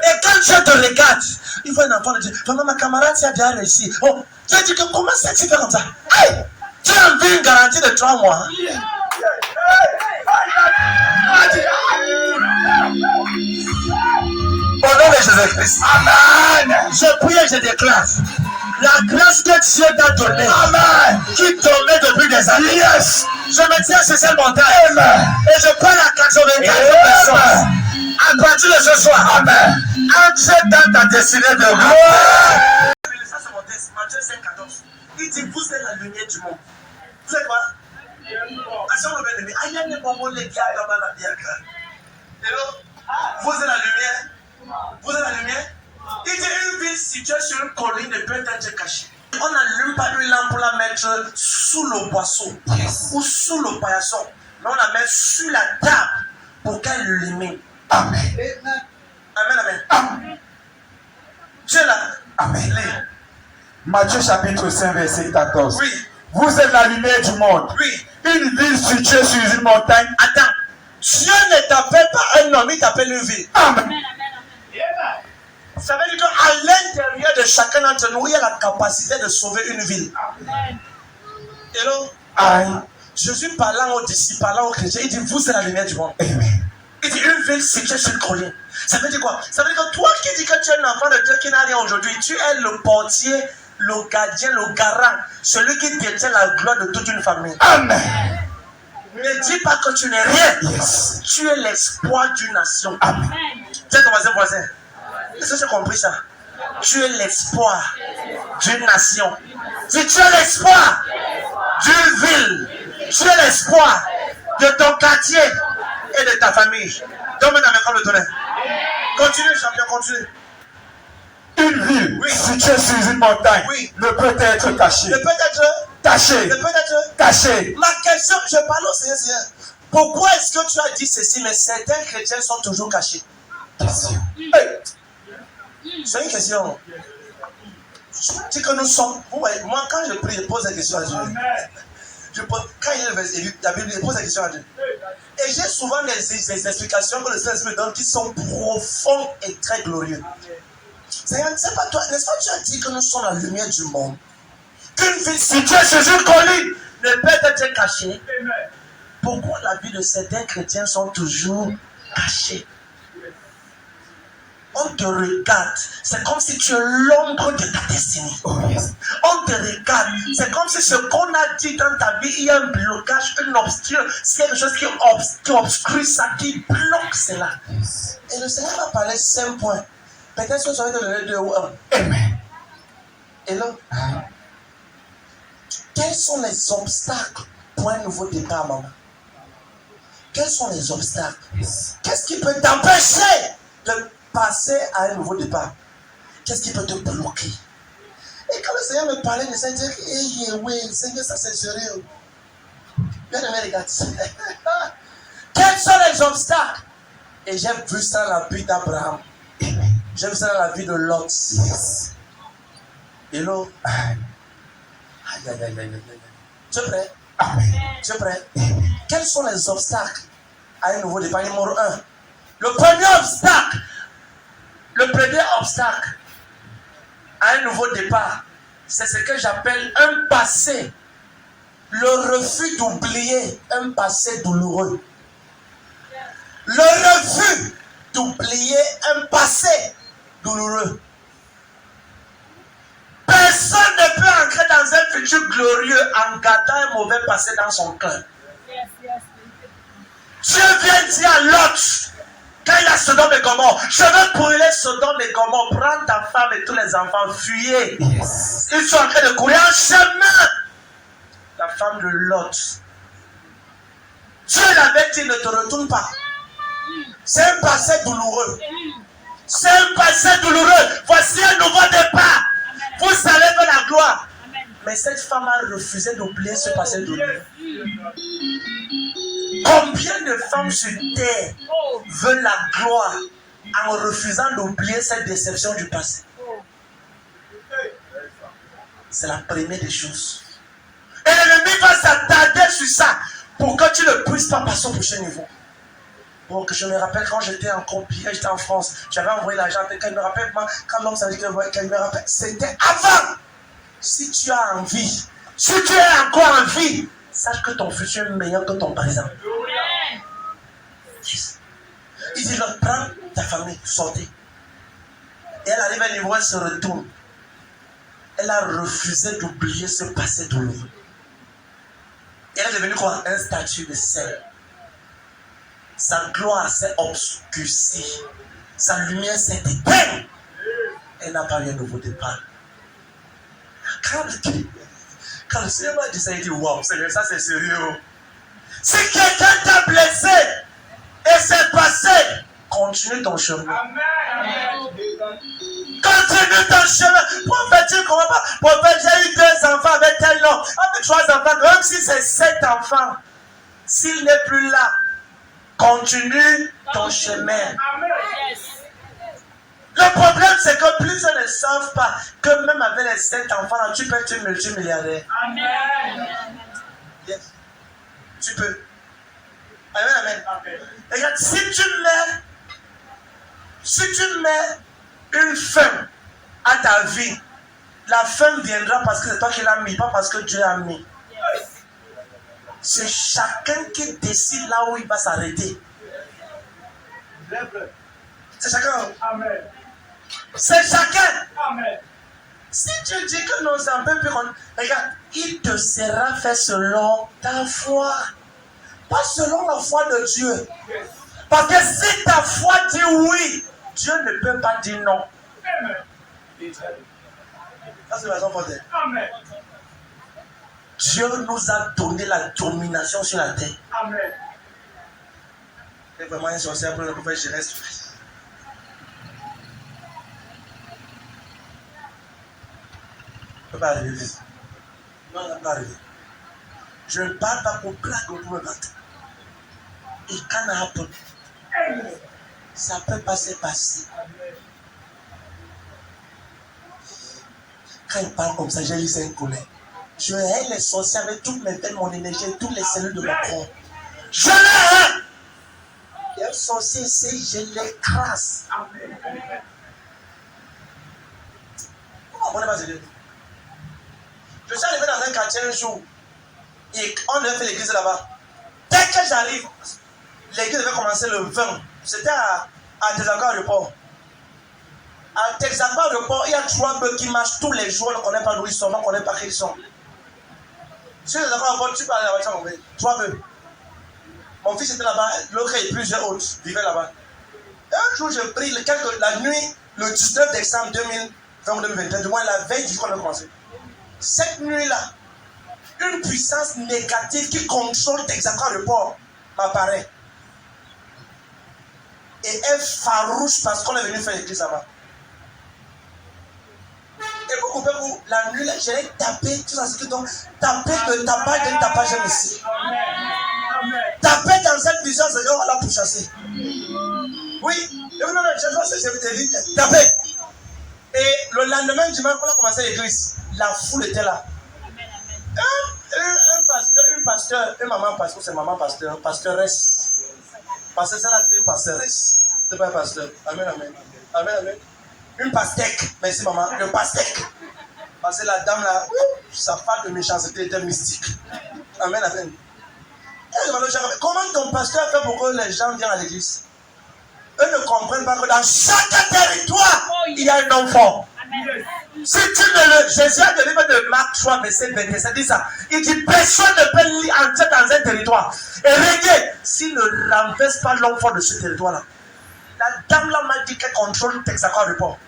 Et quand tu te regardes, il faut un enfant de Dieu. Vraiment, ma camarade, tu as déjà réussi. Oh, tu as dit que comment ça tu fais comme ça? Hey, tu as envie une garantie de 3 mois. Au nom de Jésus-Christ. Amen. Je prie et je déclare. La grâce que Dieu t'a donnée, amen, qui tombait depuis des années. Yes. Je me tiens sur cette montagne. Amen. Et je parle à 84 personnes. À partir de ce soir, amen, entre dans ta destinée de gloire. Ça, c'est mon texte, Matthieu 5,14. Il dit, vous êtes la lumière du monde. Vous êtes quoi? Vous êtes la lumière. Vous êtes la lumière. Il dit, une ville située sur une colline ne peut être cachée. On n'allume pas une lampe pour la mettre sous le boisseau, yes, ou sous le paillasson. Mais on la met sur la table pour qu'elle illumine. Amen. Amen, amen. Amen. Dieu là. Amen. Matthieu chapitre 5, verset 14. Oui. Vous êtes la lumière du monde. Oui. Une ville située sur une montagne. Attends. Dieu ne t'appelle pas un homme, il t'appelle une ville. Amen. Ça veut dire qu'à l'intérieur de chacun d'entre nous, il y a la capacité de sauver une ville. Amen. Hello? Amen. Jésus parlant aux disciples, parlant aux chrétiens, il dit, vous êtes la lumière du monde. Amen. Il dit, une ville située sur une colline. Ça veut dire quoi? Ça veut dire que toi qui dis que tu es un enfant de Dieu qui n'a rien aujourd'hui, tu es le portier, le gardien, le garant, celui qui détient la gloire de toute une famille. Amen. Ne dis pas que tu n'es rien. Yes. Tu es l'espoir d'une nation. Amen. Tu es ton voisin. Est-ce que tu as compris ça? Tu es l'espoir d'une nation. Si tu es l'espoir d'une ville, tu es l'espoir de ton quartier et de ta famille. Donne-moi ta main comme le tonnerre. Continue, champion, continue. Une ville, oui, située sur une montagne, oui, ne peut être cachée. Ne peut être cachée. Ne peut être cachée. Ma question, je parle au Seigneur, Seigneur. Pourquoi est-ce que tu as dit ceci, mais certains chrétiens sont toujours cachés? Question. Hey. C'est une question. C'est que nous sommes. Moi, quand je prie, je pose la question à Dieu. Quand il y a la Bible, je pose la question à Dieu. Et j'ai souvent des explications que le Saint-Esprit donne qui sont profondes et très glorieuses. Seigneur, c'est pas toi, n'est-ce pas, tu as dit que nous sommes la lumière du monde. Qu'une ville située sur une colline ne peut être cachée. Pourquoi la vie de certains chrétiens sont toujours cachés? On te regarde, c'est comme si tu es l'ombre de ta destinée. Oh, yes. On te regarde, c'est comme si ce qu'on a dit dans ta vie, il y a un blocage, une obscure, c'est quelque chose qui obstrue ça, qui bloque cela. Yes. Et le Seigneur va parler 5 points. Peut-être que je vais te donner 2 ou 1. Amen. Et là, quels sont les obstacles pour un nouveau départ, maman? Quels sont les obstacles? Yes. Qu'est-ce qui peut t'empêcher de passer à un nouveau départ? Qu'est-ce qui peut te bloquer? Et quand le Seigneur me parlait, il me disait, hey, oui, Seigneur, ça c'est sérieux. Bien aimé, regarde. Quels sont les obstacles? Et j'ai vu ça dans la vie d'Abraham. J'ai vu ça dans la vie de Lot. Yes. Hello. Aïe, aïe, aïe, aïe. Tu es prêt? Amen. Tu es prêt? Amen. Quels sont les obstacles à un nouveau départ? Numéro 1. Le premier obstacle à un nouveau départ, c'est ce que j'appelle un passé. Le refus d'oublier un passé douloureux. Le refus d'oublier un passé douloureux. Personne ne peut entrer dans un futur glorieux en gardant un mauvais passé dans son cœur. Dieu vient dire à Lot, quand il a Sodome et Gomorrhe, je veux brûler Sodome et Gomorrhe, prends ta femme et tous les enfants, fuyez. Yes. Ils sont en train de courir en chemin. La femme de Lot. Dieu l'avait dit, ne te retourne pas. C'est un passé douloureux. C'est un passé douloureux. Voici un nouveau départ. Vous allez vers la gloire. Mais cette femme a refusé d'oublier ce passé douloureux. Combien de femmes sur terre veulent la gloire en refusant d'oublier cette déception du passé? C'est la première des choses. Et l'ennemi va s'attarder sur ça pour que tu ne puisses pas passer au prochain niveau. Donc je me rappelle quand j'étais en Compie, j'étais en France, j'avais envoyé l'argent, quand il me rappelle, moi, quand l'homme s'est dit qu'il me rappelle, c'était avant. Si tu as envie, si tu es encore en vie, sache que ton futur est meilleur que ton présent. Yes. Il dit, prends ta famille, sortez. Et elle arrive à un niveau, elle se retourne. Elle a refusé d'oublier ce passé douloureux. Et elle est devenue quoi? Un statut de sel. Sa gloire s'est obscurcie. Sa lumière s'est éteinte. Elle n'a pas eu un nouveau départ. Quand le Seigneur m'a dit ça, il dit waouh, Seigneur, ça c'est sérieux. Si quelqu'un t'a blessé et c'est passé, continue ton chemin. Amen. Continue ton chemin. Prophète, tu ne comprends pas. Prophète, j'ai eu 2 enfants avec tel nom, avec 3 enfants, même si c'est 7 enfants. S'il n'est plus là, continue ton chemin. Amen. Le problème, c'est que plusieurs ne savent pas que même avec les 7 enfants, tu peux être multimilliardaire. Amen. Yes. Tu peux. Amen, amen. Regarde, si tu mets une fin à ta vie, la fin viendra parce que c'est toi qui l'as mis, pas parce que Dieu l'a mis. C'est chacun qui décide là où il va s'arrêter. C'est chacun. Amen. C'est chacun. Amen. Si tu dis que non, c'est un peu plus... Regarde, il te sera fait selon ta foi. Pas selon la foi de Dieu. Parce que si ta foi dit oui, Dieu ne peut pas dire non. Amen. Ça, c'est la raison pour elle. Amen. Dieu nous a donné la domination sur la terre. Amen. C'est vraiment un sorcier pour le prophète, je reste. Ne peut pas arriver. Non, ça ne peut pas arriver. Je ne parle pas pour blague ou pour me battre. It can happen. Ça peut pas se passer. Quand il parle comme ça, j'ai lu un colère. Je hais les sorciers avec toutes mes veines, mon énergie, toutes les cellules de mon corps. Je les hais. Il y a un sorcier ici, je l'écrase. Pourquoi on n'est pas sérieux? Je suis arrivé dans un quartier un jour et on devait faire l'église là-bas. Dès que j'arrive, l'église devait commencer le 20. C'était à Texaco Aéroport. À Texaco Aéroport, il y a 3 bœufs qui marchent tous les jours. On ne connaît pas d'où ils sont, on ne connaît pas qui ils sont. Sur Texaco Aéroport, tu peux aller là-bas, tu vas m'envoyer 3 bœufs. Mon fils était là-bas, l'autre et plusieurs autres vivaient là-bas. Un jour, je prie la nuit, le 19 décembre 2021, du moins la veille du jour qu'on a commencé. Cette nuit-là, une puissance négative qui contrôle Texaco Aéroport m'apparaît. Et est farouche parce qu'on est venu faire l'église là-bas. Et vous coupez vous, la nuit, là, j'ai tapé, tout ça, c'est tout. Taper de tapage d'un tapage ici. Taper dans cette puissance, c'est on va la pourchasser. Oui, c'est taper. Et le lendemain, dimanche, on a commencé l'église. La foule était là. Un pasteur, une maman pasteur, c'est maman pasteur, pasteuresse. Parce que ça là, c'est une pasteuresse. C'est pas un pasteur. Amen, amen. Amen, amen. Une pastèque. Merci maman. Le pastèque. Parce que la dame là, sa part de méchanceté était mystique. Amen, amen. Comment ton pasteur fait pour que les gens viennent à l'église? Eux ne comprennent pas que dans chaque territoire, il y a un homme fort. Si tu ne le... Jésus a donné de Marc 3, verset 27, dit ça. Il dit, personne ne peut entrer dans un territoire et régner s'il ne renverse pas l'homme fort de ce territoire-là. La dame là m'a dit qu'elle contrôle Texaco Aéroport.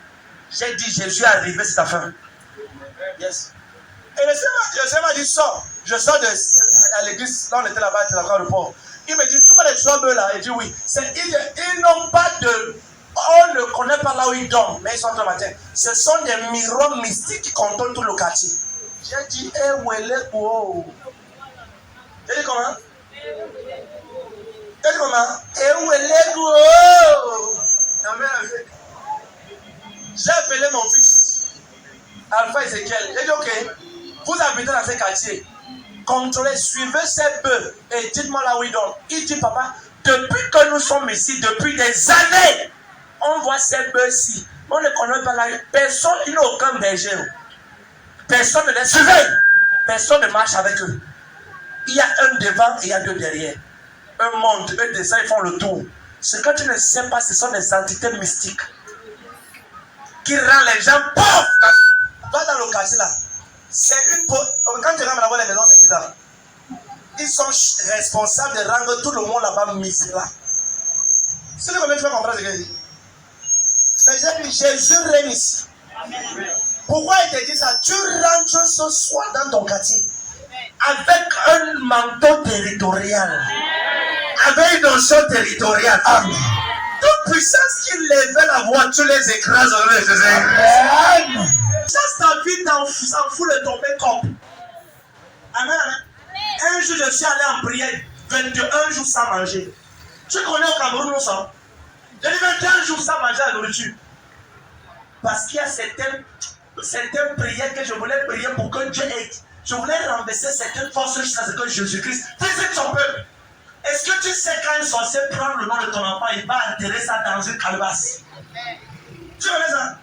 J'ai dit, Jésus est arrivé, c'est ta fin. Yes. Et le Seigneur m'a dit, sors. Je sors à l'église, là on était là-bas à Texaco Aéroport. Il me dit, tu vois les 3 bœufs là? Il dit oui. Ils n'ont pas de On ne connaît pas là où ils dorment, mais ils sont en train de matin. Ce sont des miroirs mystiques qui contrôlent tout le quartier. J'ai dit, eh, où est le oh. J'ai dit comment? J'ai dit comment? Eh, où est le oh. J'ai appelé mon fils, Alpha Ezekiel. J'ai dit, ok, vous habitez dans ces quartiers. Contrôlez, suivez ces bœufs et dites-moi là où ils dorment. Il dit, papa, depuis que nous sommes ici, depuis des années, on voit ces bœufs-ci. On ne connaît pas là. Personne, il n'a aucun berger. Personne ne les suit. Personne ne marche avec eux. Il y a un devant et il y a deux derrière. Eux montent, eux descendent, ils font le tour. Ce que tu ne sais pas, ce sont des entités mystiques qui rendent les gens pauvres. Va dans le quartier là. C'est une pauvre. Quand tu rentres là-bas, les maisons, c'est bizarre. Ils sont responsables de rendre tout le monde là-bas misérable. C'est combien tu vas comprendre ce que je dis? Mais j'ai dit, Jésus règne ici. Pourquoi il te dit ça? Tu rentres ce soir dans ton quartier avec un manteau territorial, avec une notion territoriale. Amen. Toute puissance qui lève la voix, tu les écrases. Amen. Ça, ta vie s'en fout de ton make-up. Amen. Un jour, je suis allé en prière, 21 jours sans manger. Tu connais au Cameroun, non ça? J'ai dit 21 jours sans manger la nourriture. Parce qu'il y a certaines prières que je voulais prier pour que Dieu aide. Je voulais renverser certaines forces jusqu'à ce que Jésus-Christ visite son peuple. Est-ce que tu sais quand un sorcier prend le nom de ton enfant, il va enterrer ça dans une calebasse? Tu connais ça?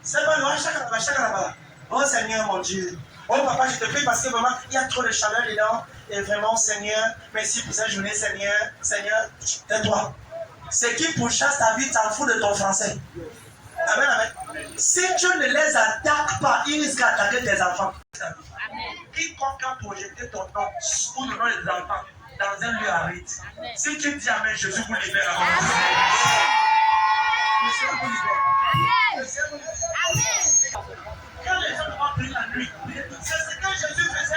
C'est pas loin, chacun. Oh Seigneur mon Dieu. Oh papa, je te prie parce que vraiment, il y a trop de chaleur dedans. Et vraiment, Seigneur, merci pour cette journée, Seigneur. Seigneur, tais-toi. Ce qui pourchasse ta vie, t'en fous de ton français. Amen, amen. Si tu ne les attaques pas, ils risquent d'attaquer tes enfants. Quiconque a projeté ton nom ou le nom des enfants dans un lieu aride. Si tu dis Amen, Jésus vous libère à vous. Quand les gens vont prier la nuit, c'est ce que Jésus faisait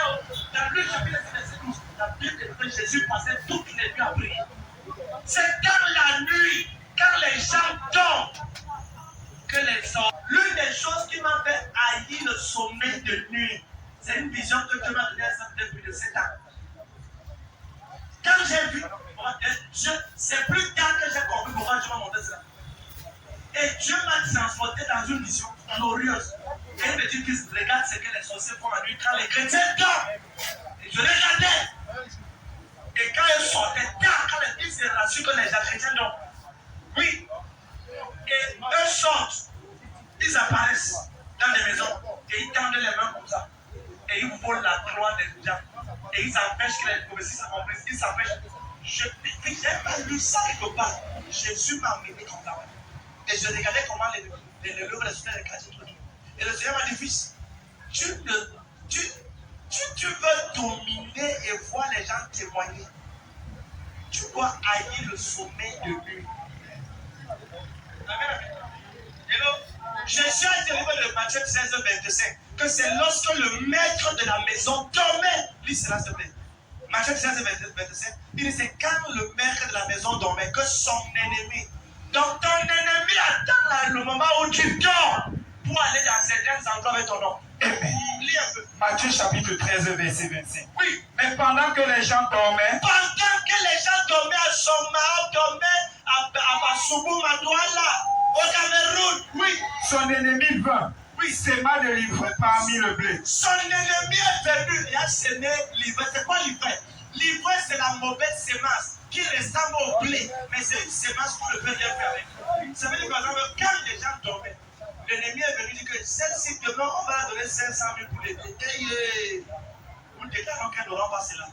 dans Luc chapitre 12. La Bible dit que Jésus passait toutes les nuits à prier. C'est dans la nuit, quand les gens dorment, que les hommes. L'une des choses qui m'a fait haïr le sommeil de nuit, c'est une vision que Dieu m'a donnée depuis de 7 ans. Quand j'ai vu, c'est plus tard que j'ai compris pourquoi Dieu m'a montré cela. Et Dieu m'a transporté dans une vision glorieuse. Et il me dit qu'il regarde ce que les sorciers font la nuit quand les chrétiens dorment. Et je regardais. Et quand ils sortaient tard, quand ils se rassurent que les chrétiens dorment. Oui. Et eux sortent. Ils apparaissent dans les maisons. Et ils tendent les mains comme ça. Et ils volent la gloire des gens. Et ils empêchent que les prophéties s'accomplissent. Ils s'empêchent. Je n'ai pas lu ça quelque part. Jésus m'a amené comme ça. Et je regardais comment les lèvres restaient les quartiers. Et le Seigneur m'a dit, fils, tu veux dominer et voir les gens témoigner. Tu dois haïr le sommeil de nuit. Amen. Jésus a délivré le Matthieu 16, 25, que c'est lorsque le maître de la maison dormait. Lis cela, s'il te plaît. Matthieu 16, 25, il dit c'est quand le maître de la maison dormait que son ennemi. Donc ton ennemi attend le moment où tu dors pour aller dans certains endroits avec ton nom. Amen. Lis un peu. Matthieu chapitre 13, verset 25. Oui. Mais pendant que les gens dormaient, dormaient à Soma, dormaient à Basubu, Madouala, au Cameroun, oui. Son ennemi vint. Oui. Sema de l'ivraie parmi le blé. Son ennemi est venu et a semé l'ivraie. C'est quoi l'ivraie? L'ivraie, c'est la mauvaise sémence qui ressemble au blé, mais c'est une sémence qu'on ne peut rien faire avec. Ça veut dire par exemple, quand les gens dormaient, l'ennemi est venu dire que celle-ci demain, on va la donner 500 000 pour l'aider. Et nous déclarons qu'elle n'aura pas cela.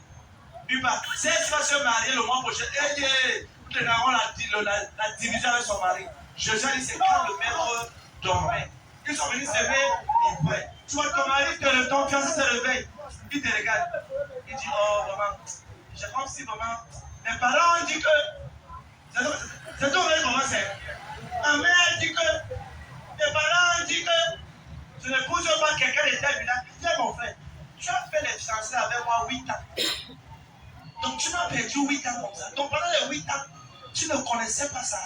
Si elle va se marier le mois prochain, nous déclarons la division avec son mari. Jésus a dit c'est quand le maître dormait. Ils sont venus se réveiller. Tu vois, ton mari, ton fiancé se réveille. Il te regarde. Il dit, oh maman, je comme si maman. Mes parents ont dit que. C'est tout vrai comment c'est. Ma mère dit que. Mes parents ont dit que. Je ne pousse pas quelqu'un de tel village. Tiens mon frère, tu as fait les fiancés avec moi 8 ans. Donc tu m'as perdu 8 ans comme ça. Donc pendant les 8 ans, tu ne connaissais pas ça.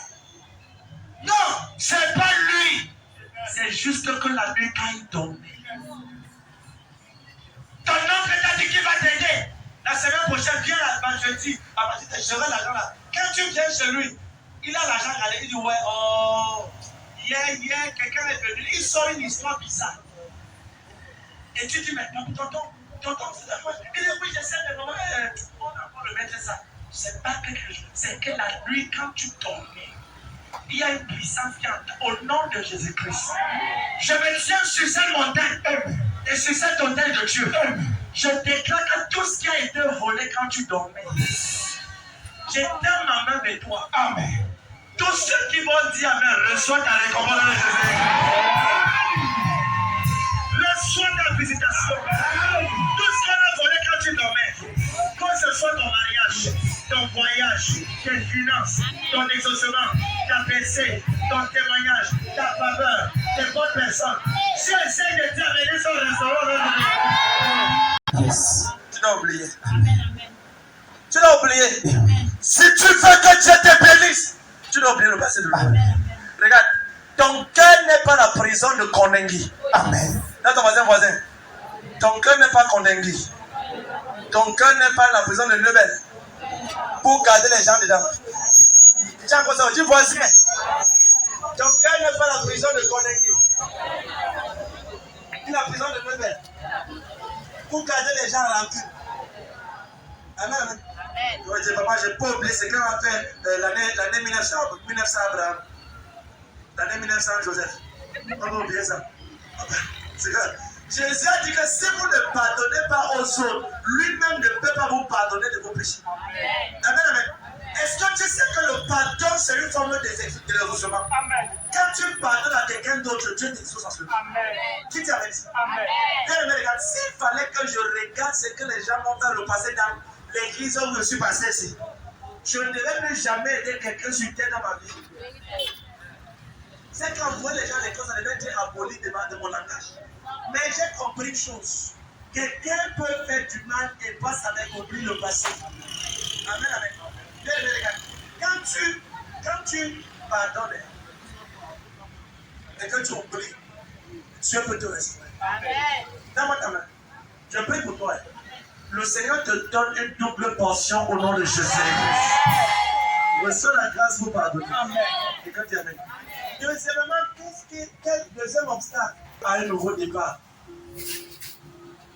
Non, c'est pas lui. C'est juste que la nuit quand il dormait. Ton oncle t'a dit qu'il va t'aider. La semaine prochaine, viens là, jeudi. À partir de gérer l'argent là. Quand tu viens chez lui, il a l'argent à il dit ouais, oh, hier, quelqu'un est venu. Il sort une histoire bizarre. Et tu dis maintenant, tonton, c'est la fois. Il dit oui, j'essaie de moment. On va le mettre ça. C'est pas quelque chose. C'est que la nuit, quand tu dormais, il y a une puissance qui entre au nom de Jésus-Christ. Je me tiens sur cette montagne et sur cette montagne de Dieu. Je déclare que tout ce qui a été volé quand tu dormais, j'éteins ma main de toi. Amen. Tous ceux qui vont dire Amen, reçois ta récompense de Jésus. Reçois ta visitation. Tout ce qu'on a volé quand tu dormais, que ce soit ton mariage, ton voyage, tes finances, ton exaucement, ta PC, ton témoignage, ta faveur, tes bonnes personnes. Si on essaye de t'amener sur le restaurant, yes. Tu dois oublier. Tu dois oublier. Si tu veux que Dieu te bénisse, tu dois oublier le passé de l'homme. Regarde, ton cœur n'est pas la prison de Kondengui. Amen. Là, ton voisin. Ton cœur n'est pas Kondengui. Ton cœur n'est pas la prison de Lebel. Pour garder les gens dedans. Tiens, comme ça, dis voisin. Ton cœur n'est pas la prison de Kondengui. Ni la prison de Lebel. Pour garder les gens à rancune. Amen, amen. Tu vas dire, papa, j'ai pas oublié ce qu'on a fait l'année 1900 Abraham. L'année 1900 Joseph. On va oublier ça. C'est que Jésus a dit que si vous ne pardonnez pas aux autres, lui-même ne peut pas vous pardonner de vos péchés. Amen, amen. Est-ce que tu sais que le pardon, c'est une forme de l'exaucement? Quand tu pardonnes à quelqu'un d'autre, Dieu t'exauce en ce moment. Qui t'a dit ça? Bien, regarde, s'il fallait que je regarde ce que les gens m'ont fait le passé dans l'église où je suis passé ici, je ne devais plus jamais aider quelqu'un sur terre dans ma vie. C'est quand vous voyez les gens, les causes, ça devait être aboli de mon langage. Mais j'ai compris une chose. Quelqu'un peut faire du mal et pas savoir oublier le passé. Amen, amen. Bien, regarde. Quand tu pardonnes et que tu oublies, Dieu peut te restaurer. Donne-moi ta main. Je prie pour toi. Le Seigneur te donne une double portion au nom de Jésus-Christ. Reçois la grâce pour pardonner. Et quand tu amènes. Deuxièmement, quel deuxième obstacle à un nouveau départ?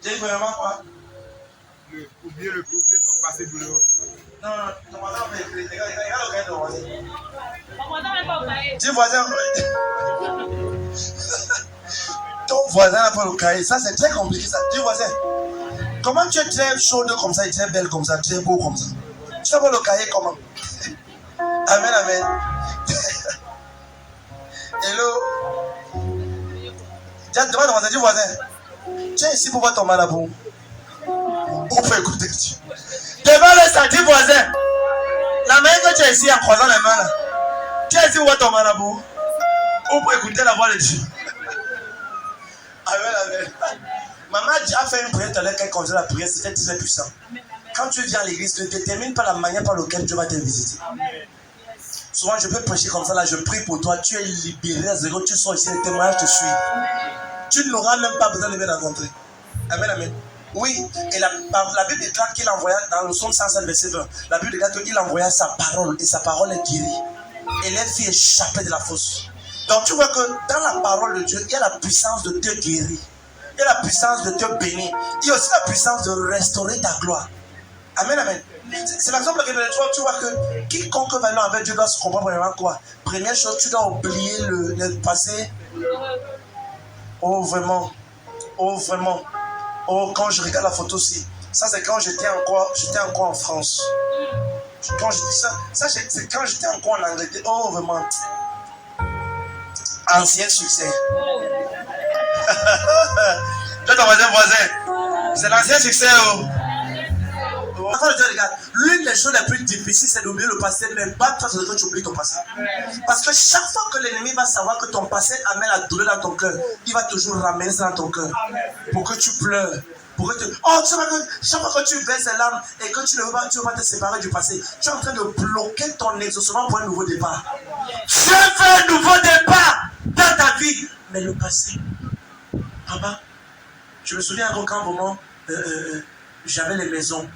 J'ai vraiment quoi? Oublier ton passé douloureux. Non, ton voisin va écrire. Regarde le gars de voisin. Ton voisin n'est pas au cahier. Dis voisin. Ton voisin n'a pas le cahier. Ça, c'est très compliqué ça. Dis voisin. Comment tu es très chaude comme ça et très belle comme ça, très beau comme ça? Tu n'as pas le cahier comment? Amen, amen. Hello. Demande à voisin, dis voisin. Tu es ici pour voir ton marabout. Ou pour écouter Dieu. Demande ça, dis voisin. La main que tu es ici en croisant les mains là. Tu es ici pour voir ton marabout. Ou pour écouter la voix de Dieu. Amen, amen. Maman a fait une prière tout à l'heure qu'elle conduisait la prière, c'était très puissant. Quand tu viens à l'église, ne détermine pas la manière par laquelle Dieu va te visiter. Souvent, je peux prêcher comme ça, là, je prie pour toi, tu es libéré à zéro, tu sors ici, les témoignages te suivent. Tu n'auras même pas besoin de me rencontrer. Amen, amen. Oui, et la Bible déclare qu'il envoya, dans le psaume 107, verset 20, la Bible déclare qu'il envoya sa parole, et sa parole est guérie. Et les filles échappaient de la fosse. Donc, tu vois que dans la parole de Dieu, il y a la puissance de te guérir. Il y a la puissance de te bénir. Il y a aussi la puissance de restaurer ta gloire. Amen, amen. C'est l'exemple que tu vois que quiconque va aller avec Dieu doit se comprendre vraiment quoi. Première chose, tu dois oublier le passé. Oh, vraiment. Oh, vraiment. Oh, quand je regarde la photo aussi. Ça, c'est quand j'étais encore en France. Quand je dis ça, c'est quand j'étais encore en Angleterre. Oh, vraiment. Ancien succès. Je ton voisin. C'est l'ancien succès. Regarde, l'une des choses les plus difficiles, c'est d'oublier le passé, mais pas toi, c'est que tu oublies ton passé. Parce que chaque fois que l'ennemi va savoir que ton passé amène la douleur dans ton cœur, il va toujours ramener ça dans ton cœur. Pour que tu pleures, Pourquoi tu... Oh, tu sais pas que chaque fois que tu verses ces larmes et que tu ne veux pas te séparer du passé, tu es en train de bloquer ton exaucement pour un nouveau départ. Dieu veut un nouveau départ dans ta vie. Mais le passé, papa, je me souviens à aucun moment, j'avais les maisons.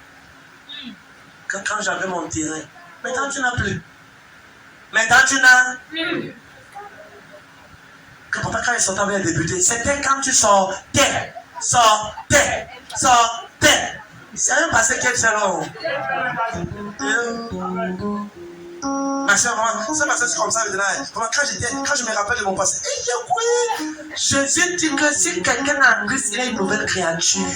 Quand j'avais mon terrain. Maintenant, tu n'as plus. Maintenant, tu n'as plus. Papa, quand il sortait avec les députés, c'était quand tu sortais. C'est un passé qui est très long. Ma soeur, c'est passé comme ça maintenant. Quand je me rappelle de mon passé, Jésus dit que si quelqu'un a en Christ, il a une nouvelle créature.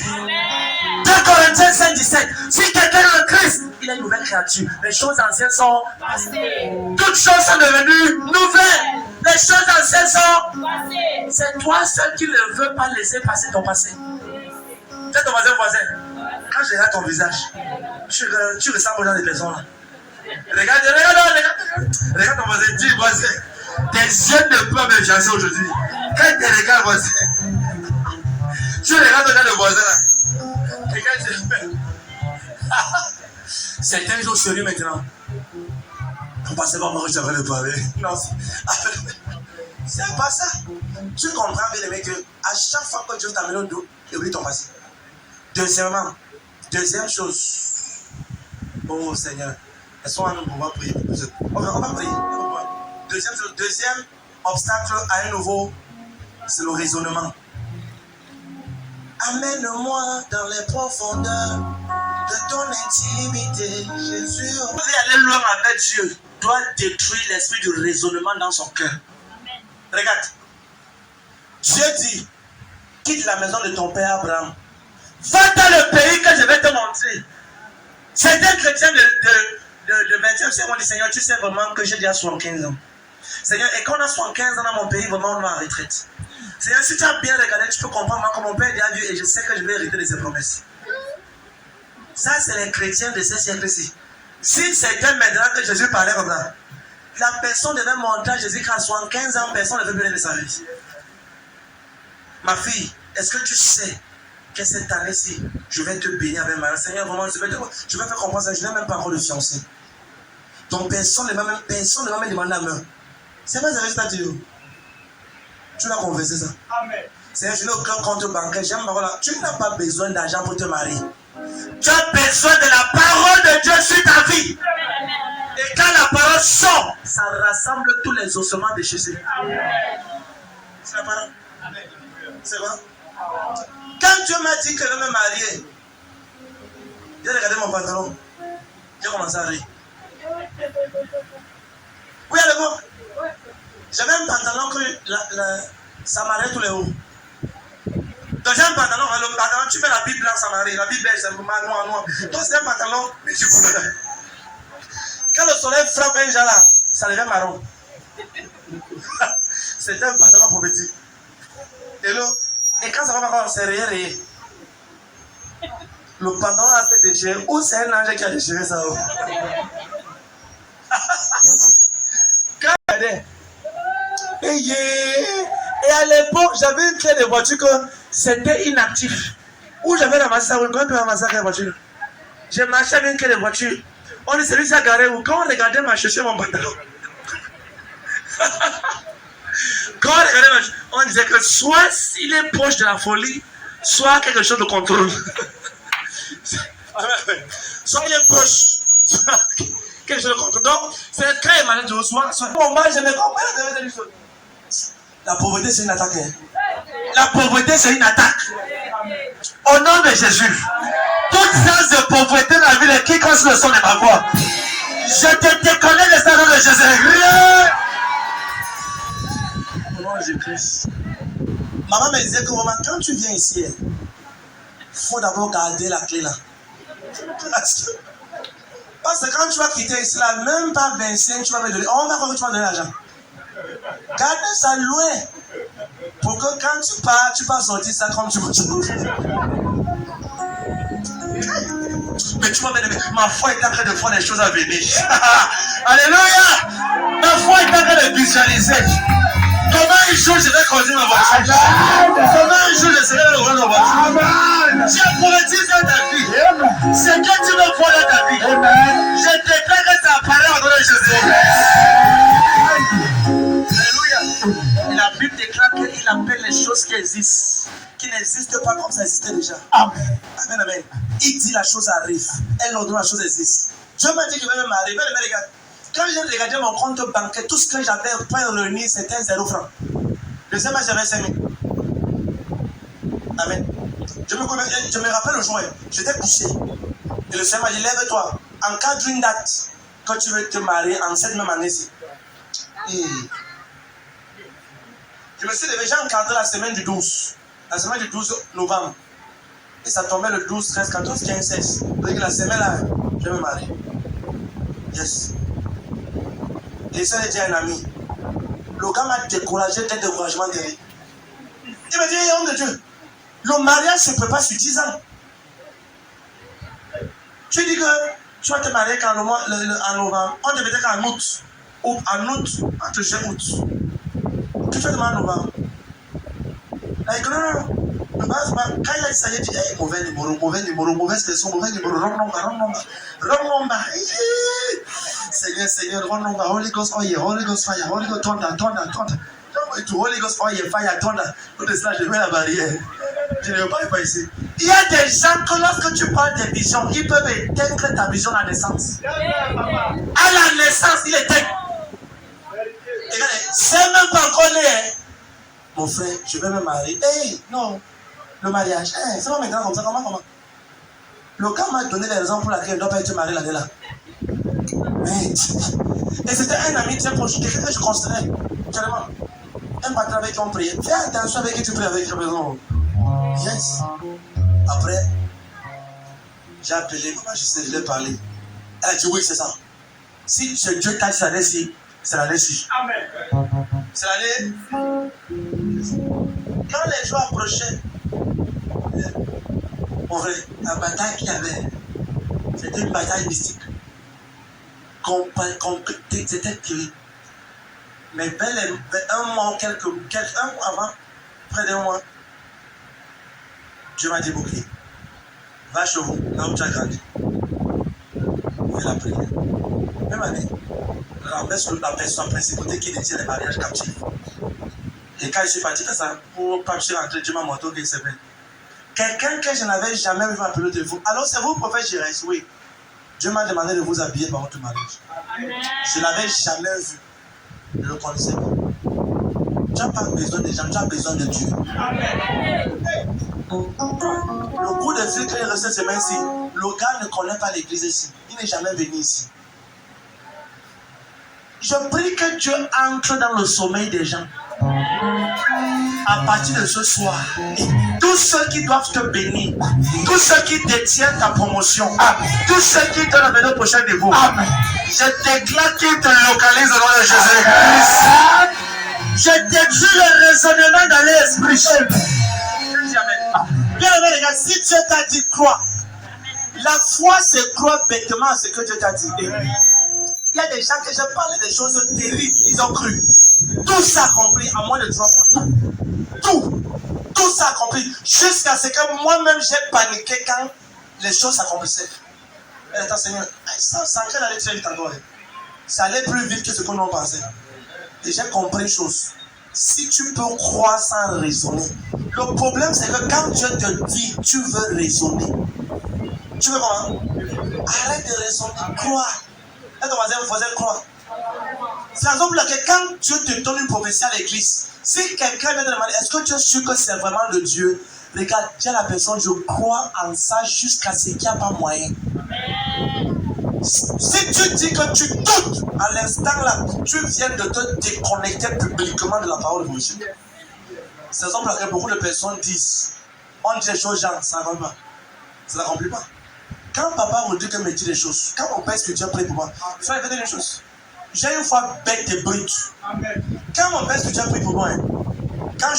2 Corinthiens 5:17. Si quelqu'un est en Christ, il a une nouvelle créature. Les choses anciennes sont passées. Toutes choses sont devenues nouvelles. Les choses anciennes sont passées. C'est toi seul qui ne veux pas laisser passer ton passé. C'est ton voisin. Quand je regarde ton visage, tu ressembles aux gens des personnes là. Regarde ton voisin, dis voisin. Tes yeux ne peuvent me chasser aujourd'hui. Quand tu regardes voisin, tu regardes le voisin là. C'est un jour sérieux maintenant. On passait pas moi que j'avais le parler. Non, c'est pas ça. Tu comprends bien les mecs que à chaque fois que Dieu t'amène au dos, il oublie ton passé. Deuxième chose. Oh Seigneur, est-ce qu'on va prier? On va prier. Deuxième obstacle à un nouveau, c'est le raisonnement. Amène-moi dans les profondeurs de ton intimité, Jésus. Aller loin avec Dieu doit détruire l'esprit du raisonnement dans son cœur. Amen. Regarde. Dieu dit, quitte la maison de ton père Abraham. Va dans le pays que je vais te montrer. Certains chrétiens de 20e siècle ont dit, Seigneur, tu sais vraiment que j'ai déjà 75 ans. Seigneur, et quand on a 75 ans dans mon pays, vraiment on est en retraite. Seigneur, si tu as bien regardé, tu peux comprendre moi, que mon père est déjà vieux et je sais que je vais hériter de ses promesses. Ça, c'est les chrétiens de ce siècle-ci. Si c'était maintenant que Jésus parlait comme ça, la personne devait monter à Jésus qu'à 75 ans, personne ne veut plus de sa vie. Ma fille, est-ce que tu sais que cette année-ci, je vais te bénir avec ma Seigneur, vraiment, je vais faire comprendre ça, je n'ai même pas encore de fiancé. Donc personne ne va même demander la main. C'est pas ce que je t'ai dit. Tu l'as conversé ça. Amen. Seigneur, je n'ai aucun compte bancaire. J'aime ma voilà. Tu n'as pas besoin d'argent pour te marier. Tu as besoin de la parole de Dieu sur ta vie. Et quand la parole sort, ça rassemble tous les ossements de Jésus. Amen. C'est la parole. Amen. C'est vrai. Quand Dieu m'a dit que je vais me marier, j'ai regardé mon pantalon. J'ai commencé à rire. Oui, allez voir. J'avais un pantalon que ça m'arrête tous les hauts. Donc j'ai un pantalon, le pantalon, tu mets la Bible blanche, ça m'arrête. La Bible belge, c'est noir. Donc c'est un pantalon, mais du coup, quand le soleil frappe un genre là, ça devient marron. C'était un pantalon prophétique. Et quand ça va marron, c'est rayé. Le pantalon a fait déchirer. Ou c'est un ange qui a déchiré ça. Quand et à l'époque, j'avais une clé de voiture que c'était inactif. Où j'avais ramassé ça, on peut ramasser la voiture. J'ai marché avec une clé de voiture. On est celui qui a garé où quand on regardait ma chercher mon pantalon. Quand on regardait on disait que soit il est proche de la folie, soit quelque chose de contrôle. Soit il est proche, soit quelque chose de contrôle. Donc, c'est quand il m'a dit soit. Bon, moi, je me comprends. La pauvreté, c'est une attaque. La pauvreté, c'est une attaque. Au nom de Jésus, toute sens de pauvreté dans la vie de quiconque le son de ma voix, je te déconnecte de ça nom de Jésus. Au nom de Jésus-Christ. Maman me disait que maman, quand tu viens ici, il faut d'abord garder la clé là. Parce que quand tu vas quitter ici là, même pas 25, tu vas me donner. On va voir que tu vas donner l'argent. Garde ça loin. Pour que quand tu pars, tu vas sortir ça comme tu veux. Mais tu vois, ma foi est en train de faire des choses à venir. Alléluia. Ma foi est en train de visualiser. Comment un jour je vais conduire ma voiture? Comment un jour je serai le roi de ma voiture? Tu as prophétisé dans ta vie. Ce que tu veux voir dans ta vie, je déclare que ça apparaît au nom de Jésus. Alléluia. Et la Bible déclare qu'il appelle les choses qui existent, qui n'existent pas comme ça existait déjà. Amen. Amen, amen. Il dit la chose arrive. Elle ordonne la chose existe. Dieu m'a dit que je vais me marier. Mais regarde, quand j'ai regardé mon compte bancaire, tout ce que j'avais pas réuni, c'était 0 francs. Le Seigneur, j'avais 5 000. Amen. Je me rappelle le jour, j'étais couché. Et le Seigneur m'a dit, lève-toi. Encadre une date quand tu veux te marier en cette même année-ci. Et je me suis levé, j'ai encadré la semaine du 12. La semaine du 12 novembre. Et ça tombait le 12, 13, 14, 15, 16. Donc la semaine là, je vais me marier. Yes. Et ça, j'ai dit à un ami. Le gars m'a découragé d'un découragement terrible. Il m'a dit, homme de Dieu, le mariage ne se peut pas sur 10 ans. Tu dis que tu vas te marier en novembre. On te mettait qu'en août. Ou en août, entre juin et août. Tu fais demain en novembre. Like, non. Quand il a dit ça, il a dit, hey, mauvais numéro, mauvaise personne, mauvais numéro, wrong number. Seigneur, wrong number, Holy Ghost oil, Holy Ghost fire, Holy Ghost thunder. Don't go to Holy Ghost oil, fire, thunder. Tout cela, je mets la barrière. Je ne veux pas y passer. Il y a des gens que lorsque tu parles des visions, ils peuvent éteindre ta vision à la naissance. À la naissance, il éteint. C'est même pas encore né. Mon frère, je vais me marier. Hey, non. Le mariage. Hey, c'est pas maintenant comme ça. Comment? Le gars m'a donné les raisons pour lesquelles il ne doit pas être marié l'année là. Et c'était un ami très proche, quelqu'un que je considérais. Tellement. Un patron avec qui on priait. Fais attention avec qui tu pries avec la maison. Yes. Après, j'ai appelé, comment je l'ai parlé. Elle a dit oui, c'est ça. Si Dieu t'a dit l'année-ci, c'est l'année-ci. Amen. C'est l'année. Quand les jours approchaient, mon frère, la bataille qu'il y avait, c'était une bataille mystique. C'était terrible. Mais un mois, quelques mois avant, près d'un mois, Dieu m'a dit, ok, va chez vous, là où tu as grandi. Fais la prière. Même année, la personne principale qui détient les mariages captifs. Et quand je suis parti faire ça, pour pas me rentrer, Dieu m'a montré qu'il s'appelle. Quelqu'un que je n'avais jamais vu appeler au téléphone. Alors c'est vous, prophète Jérès, oui. Dieu m'a demandé de vous habiller par votre mariage. Amen. Je ne l'avais jamais vu. Je ne le connaissais pas. Tu n'as pas besoin des gens, tu as besoin de Dieu. Amen. Le coup de fil qu'il est resté ces mains-ci, le gars ne connaît pas l'église ici. Il n'est jamais venu ici. Je prie que Dieu entre dans le sommeil des gens. À partir de ce soir, tous ceux qui doivent te bénir, tous ceux qui détiennent ta promotion, tous ceux qui te l'amènent au prochain niveau, je déclare qu'ils te localisent au nom de Jésus-Christ. Je détruis le raisonnement dans l'esprit. Bien aimé les gars, si Dieu t'a dit crois, la foi c'est croire bêtement à ce que Dieu t'a dit. Il y a des gens que je parlais des choses terribles, ils ont cru. Tout s'accomplit en moins de 3 mois. Tout s'accomplit. Jusqu'à ce que moi-même j'ai paniqué quand les choses s'accomplissaient. Mais attends, Seigneur, ça allait très vite encore. Ça allait plus vite que ce que nous pensait. Et j'ai compris une chose. Si tu peux croire sans raisonner, le problème c'est que quand Dieu te dit tu veux raisonner, tu veux comment? Arrête de raisonner, crois. Et ton voisin vous faisait croire. C'est la raison pour laquelle quand Dieu te donne une prophétie à l'église, si quelqu'un vient te demander est-ce que tu es sûr que c'est vraiment de Dieu, regarde, dis à la personne je crois en ça jusqu'à ce qu'il n'y a pas moyen. Si tu dis que tu doutes à l'instant là, tu viens de te déconnecter publiquement de la parole de Dieu. C'est la raison pour laquelle beaucoup de personnes disent on dit des choses genre ça ne va pas, ça n'accomplit pas. Quand papa me dit que me dit des choses, quand mon père spirituel prie pour moi, il faut répéter les choses. J'ai une fois bête et brute. Quand mon père spirituel prie pour moi, quand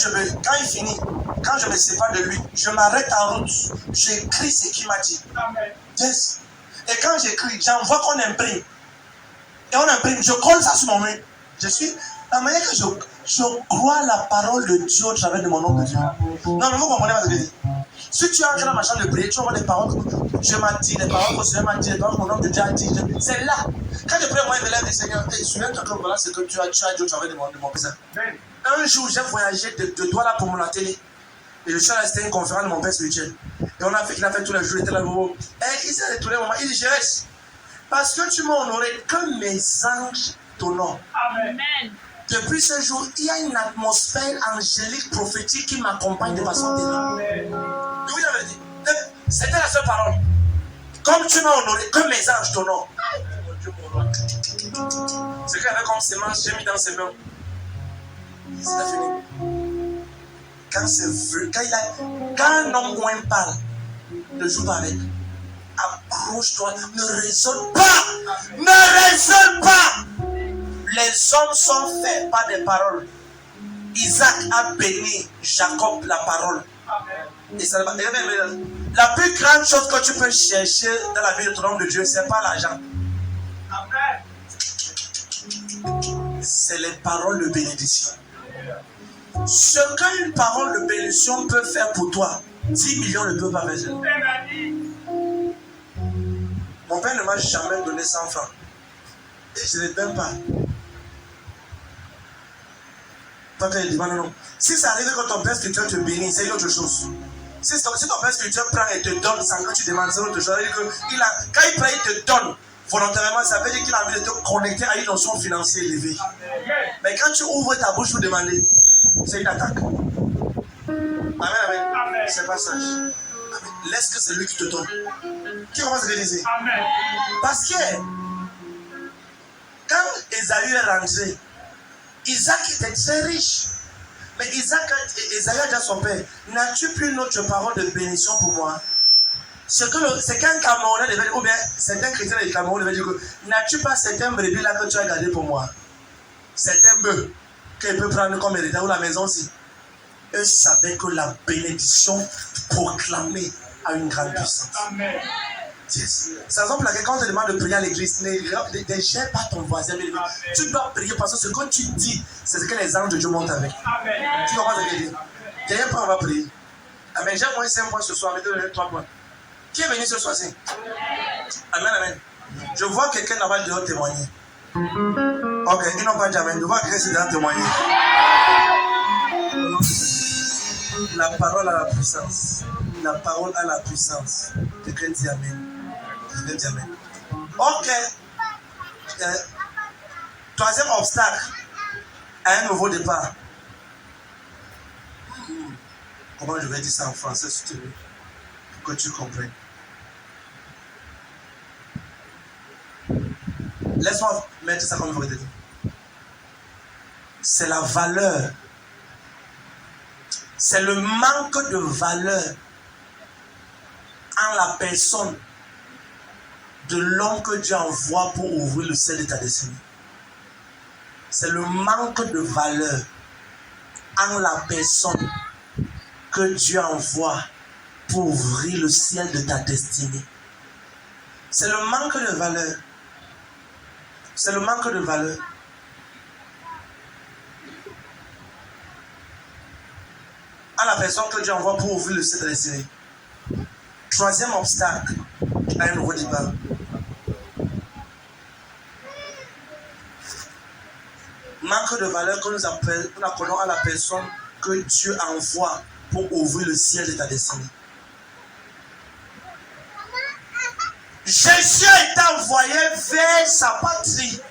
il finit, quand je me sépare de lui, je m'arrête en route, j'écris ce qu'il m'a dit. Yes. Et quand j'écris, j'envoie qu'on imprime. Et on imprime, je colle ça sur mon main. Je suis La manière que je crois la parole de Dieu au travers de mon nom de Dieu. Non, mais vous comprenez pas ce que je dis. Si tu entres dans ma chambre de prière, tu vas voir les paroles que Dieu m'a dit, les paroles que le Seigneur m'a dit, les paroles que mon nom de Dieu a dit. C'est là. Quand je prie, moi, je me lève et Seigneur, souviens-toi que voilà ce que tu as dit au travers de mon père. Un jour, j'ai voyagé de Douala pour mon atelier. Et je suis resté à une conférence de mon père spirituel. Et il a fait tous les jours, il était là. Et il s'est retourné au moment. Il dit, je reste. Parce que tu m'as honoré, que mes anges t'honorent. Amen. Depuis ce jour, il y a une atmosphère angélique prophétique qui m'accompagne de façon terrible. Oui, j'avais dit. C'était la seule parole. Comme tu m'as honoré, que mes anges t'honorent. Ce qu'il avait comme semence, j'ai mis dans ses mains. C'est fini. Quand un homme ou un parle, ne joue pas avec. Approche-toi, ne raisonne pas. Ne raisonne pas. Les hommes sont faits par des paroles. Isaac a béni Jacob la parole. Et ça, la plus grande chose que tu peux chercher dans la vie de ton homme de Dieu, ce n'est pas l'argent. C'est les paroles de bénédiction. Ce qu'une parole de bénédiction peut faire pour toi, 10 millions ne peuvent pas faire. Mon père ne m'a jamais donné 100 francs. Et je ne les donne pas. Pas qu'il dit, non. Si ça arrive que ton père spirituel te bénit, c'est autre chose. Si ton père spirituel prend et te donne sans que tu demandes, c'est autre chose. Quand il prend et te donne volontairement, ça veut dire qu'il a envie de te connecter à une notion financière élevée. Mais quand tu ouvres ta bouche pour demander, c'est une attaque. Amen. C'est pas sage. Amen. Laisse que c'est lui qui te donne. Qui commence à réaliser? Parce que quand Esaü est rentré, Isaac était très riche. Mais Esaü a dit à son père, n'as-tu plus une autre parole de bénédiction pour moi? C'est qu'un Camerounais devait dire, ou bien certains chrétiens du Cameroun devaient dire que n'as-tu pas certains brebis là que tu as gardé pour moi? Certains bœufs qu'il peut prendre comme héritage ou la maison aussi. Eux savaient que la bénédiction proclamée a une grande puissance. Amen. Yes. C'est la raison pour laquelle quand on te demande de prier à l'église, ne gère pas ton voisin. Tu dois prier parce que ce que tu dis, c'est ce que les anges de Dieu montent avec. Amen. Tu comprends ce que je dis? Il y a un point, on va prier. Amen. J'ai moins 5 points ce soir, mais donne 3 points. Qui est venu ce soir-ci? Amen. Je vois quelqu'un là-bas dehors témoigner. Ok, ils n'ont pas dit amen. Je vois quelqu'un ici dehors témoigner. La parole a la puissance. La parole a la puissance. Quelqu'un dit amen. Quelqu'un dit amen. Ok. Troisième obstacle à un nouveau départ. Comment je vais dire ça en français si tu veux? Pour que tu comprennes. Laisse-moi mettre ça comme je vais te dire. C'est la valeur. C'est le manque de valeur en la personne de l'homme que Dieu envoie pour ouvrir le ciel de ta destinée. C'est le manque de valeur en la personne que Dieu envoie pour ouvrir le ciel de ta destinée. C'est le manque de valeur. C'est le manque de valeur. À la personne que Dieu envoie pour ouvrir le ciel de ta destinée. Troisième obstacle à un nouveau départ. Manque de valeur que nous appelons à la personne que Dieu envoie pour ouvrir le ciel de ta destinée. Jésus a été envoyé vers sa patrie.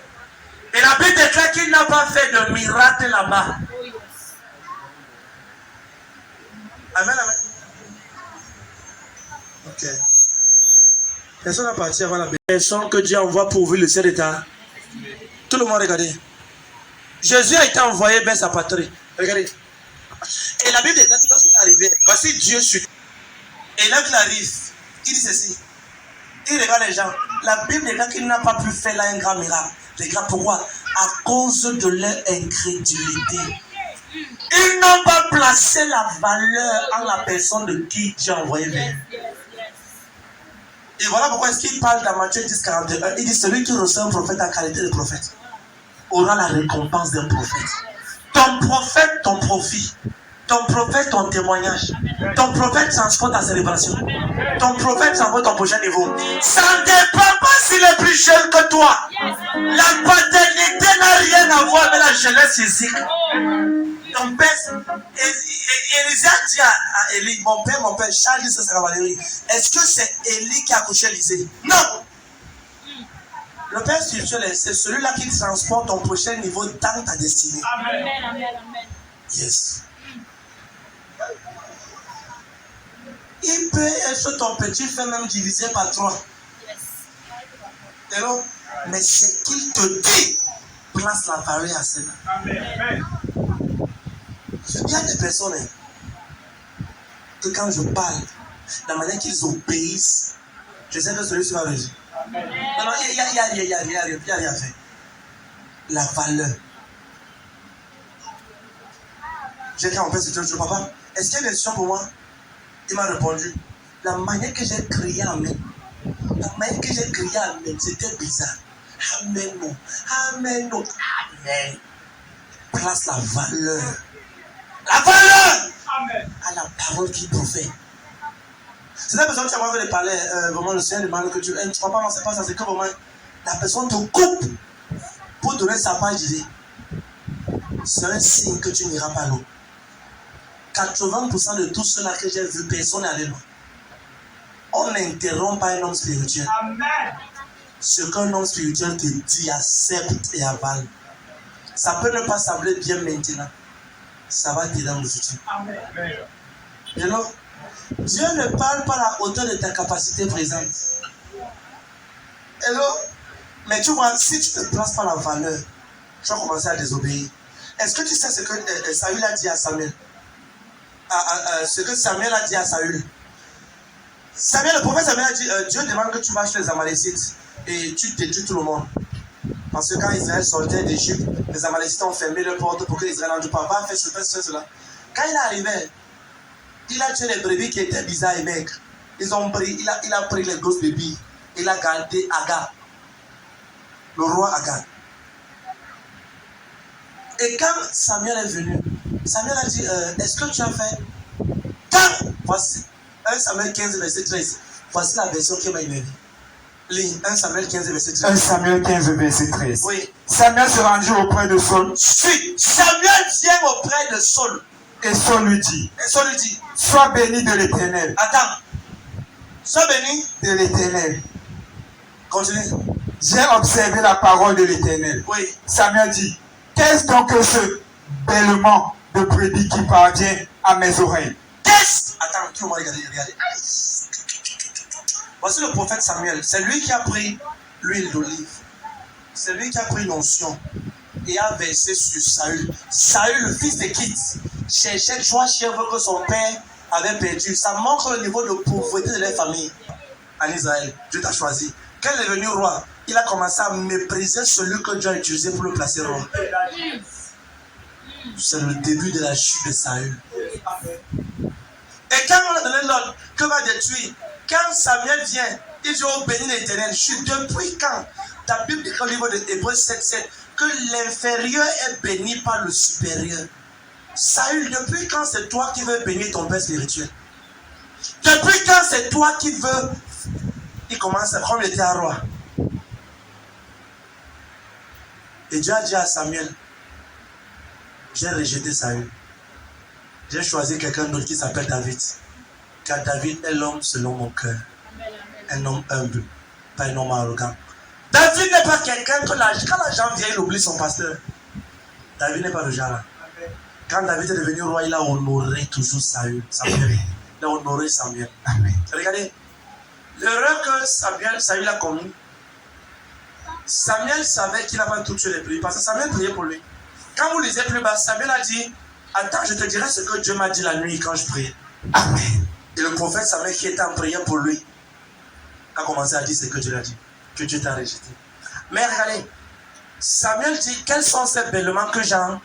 Et la Bible déclare qu'il n'a pas fait de miracle là-bas. Amen, amen. Ok. Personne n'a parti avant la personne que Dieu envoie pour ouvrir le ciel de ta. Tout le monde regardez. Jésus a été envoyé vers sa patrie. Regardez. Et la Bible déclare que lorsqu'il est arrivé, voici Dieu suit. Et là qu'il arrive, il dit ceci. Il regarde les gens. La Bible déclare qu'il n'a pas pu faire là un grand miracle. Regarde pourquoi? À cause de leur incrédulité. Ils n'ont pas placé la valeur en la personne de qui Dieu a envoyé vers eux. Et voilà pourquoi est-ce qu'il parle dans Matthieu 10, 41. Il dit celui qui reçoit un prophète en qualité de prophète. aura la récompense d'un prophète. Ton prophète, ton profit. Ton prophète, ton témoignage. Ton prophète transporte ta célébration. Ton prophète transporte ton prochain niveau. Ça ne dépend pas s'il est plus jeune que toi. La paternité n'a rien à voir avec la jeunesse physique. Ton père, Élisée a dit à Élie, mon père, Charles dit ça, c'est Valérie. Est-ce que c'est Élie qui a accouché Élisée? Non. Le père spirituel, c'est celui-là qui transporte ton prochain niveau dans ta destinée. Amen. Yes. Il peut être ton petit frère même divisé par 3. Hello? Mais c'est qu'il te dit, place la parole à cela. Amen. Il y a des personnes que quand je parle, la manière qu'ils obéissent, je sais que celui-ci va réagir. Non, il y a rien à faire. La valeur. J'ai dit à mon père, je dis, papa, est-ce qu'il y a une question pour moi? Il m'a répondu. La manière que j'ai crié Amen. La manière que j'ai crié Amen, c'était bizarre. Amen, non. Amen, non. Amen. Place la valeur. La valeur Amen. à la parole qui profère. C'est la personne qui a envie de parler, vraiment le Seigneur demande que tu ne crois pas, non, c'est pas ça, c'est que vraiment la personne te coupe pour donner sa part d'idée. C'est un signe que tu n'iras pas loin. 80% de tout cela que j'ai vu, personne n'est allé loin. On n'interrompt pas un homme spirituel. Amen. Ce qu'un homme spirituel te dit, accepte et avale. Ça peut ne pas sembler bien maintenant. Ça va t'aider dans le futur. Amen. Hello? Dieu ne parle pas à la hauteur de ta capacité présente. Hello? Mais tu vois, si tu ne places pas la valeur, tu vas commencer à désobéir. Est-ce que tu sais ce que Saül a dit à Samuel? Ce que Samuel a dit à Saül. Le prophète Samuel a dit, Dieu demande que tu vas chez les Amalécites et tu détruis tout le monde. Parce que quand Israël sortait d'Égypte, les Amalécites ont fermé leurs portes pour que Israël n'entre pas. Va faire cela. Quand il est arrivé, il a tué les brebis qui étaient bizarres et maigres. Il a pris les grosses brebis. Il a gardé Agar, le roi Agar. Et quand Samuel est venu, Samuel a dit, est-ce que tu as fait? Quand? Voici 1 Samuel 15, verset 13. Voici la version qui m'a énervé. Lis 1 Samuel 15, verset 13. 1 Samuel 15, verset 13. Oui. Samuel se rendit auprès de Saul. Samuel vient auprès de Saul. Et Saul lui dit, sois béni de l'Éternel. Attends. Sois béni de l'Éternel. Continue. J'ai observé la parole de l'Éternel. Oui. Samuel dit, qu'est-ce donc que ce bêlement de brebis qui parvient à mes oreilles? Attends, tout le monde regarde. Voici le prophète Samuel. C'est lui qui a pris l'huile d'olive. C'est lui qui a pris l'onction et a versé sur Saül. Saül, le fils de Kit, cherchait 3 chèvres que son père avait perdu. Ça montre le niveau de pauvreté de leur famille en Israël. Dieu t'a choisi. Quand il est devenu roi, il a commencé à mépriser celui que Dieu a utilisé pour le placer roi. C'est le début de la chute de Saül. Et quand on a donné l'ordre que va détruire, quand Samuel vient, il dit oh béni l'Éternel. Depuis quand ta Bible dit au livre de Hébreux 7:7 que l'inférieur est béni par le supérieur. Saül, depuis quand c'est toi qui veux bénir ton père spirituel? Depuis quand c'est toi qui veux? Il commence à prendre le était roi. Et Dieu a dit à Samuel, j'ai rejeté Saül. J'ai choisi quelqu'un d'autre qui s'appelle David. Car David est l'homme selon mon cœur. Un homme humble, pas un homme arrogant. David n'est pas quelqu'un que quand la jambe vient, il oublie son pasteur. David n'est pas le genre là. Quand David est devenu roi, il a honoré toujours Saül. Samuel. Il a honoré Samuel. Amen. Regardez, l'erreur que Saül a commis, Samuel savait qu'il n'a pas tout tué les brebis parce que Samuel priait pour lui. Quand vous lisez plus bas, Samuel a dit, attends, je te dirai ce que Dieu m'a dit la nuit quand je priais. Amen. Et le prophète Samuel qui était en prière pour lui a commencé à dire ce que Dieu l'a dit, que Dieu t'a rejeté. Mais regardez, Samuel dit, quels sont ces bêlements que Jean,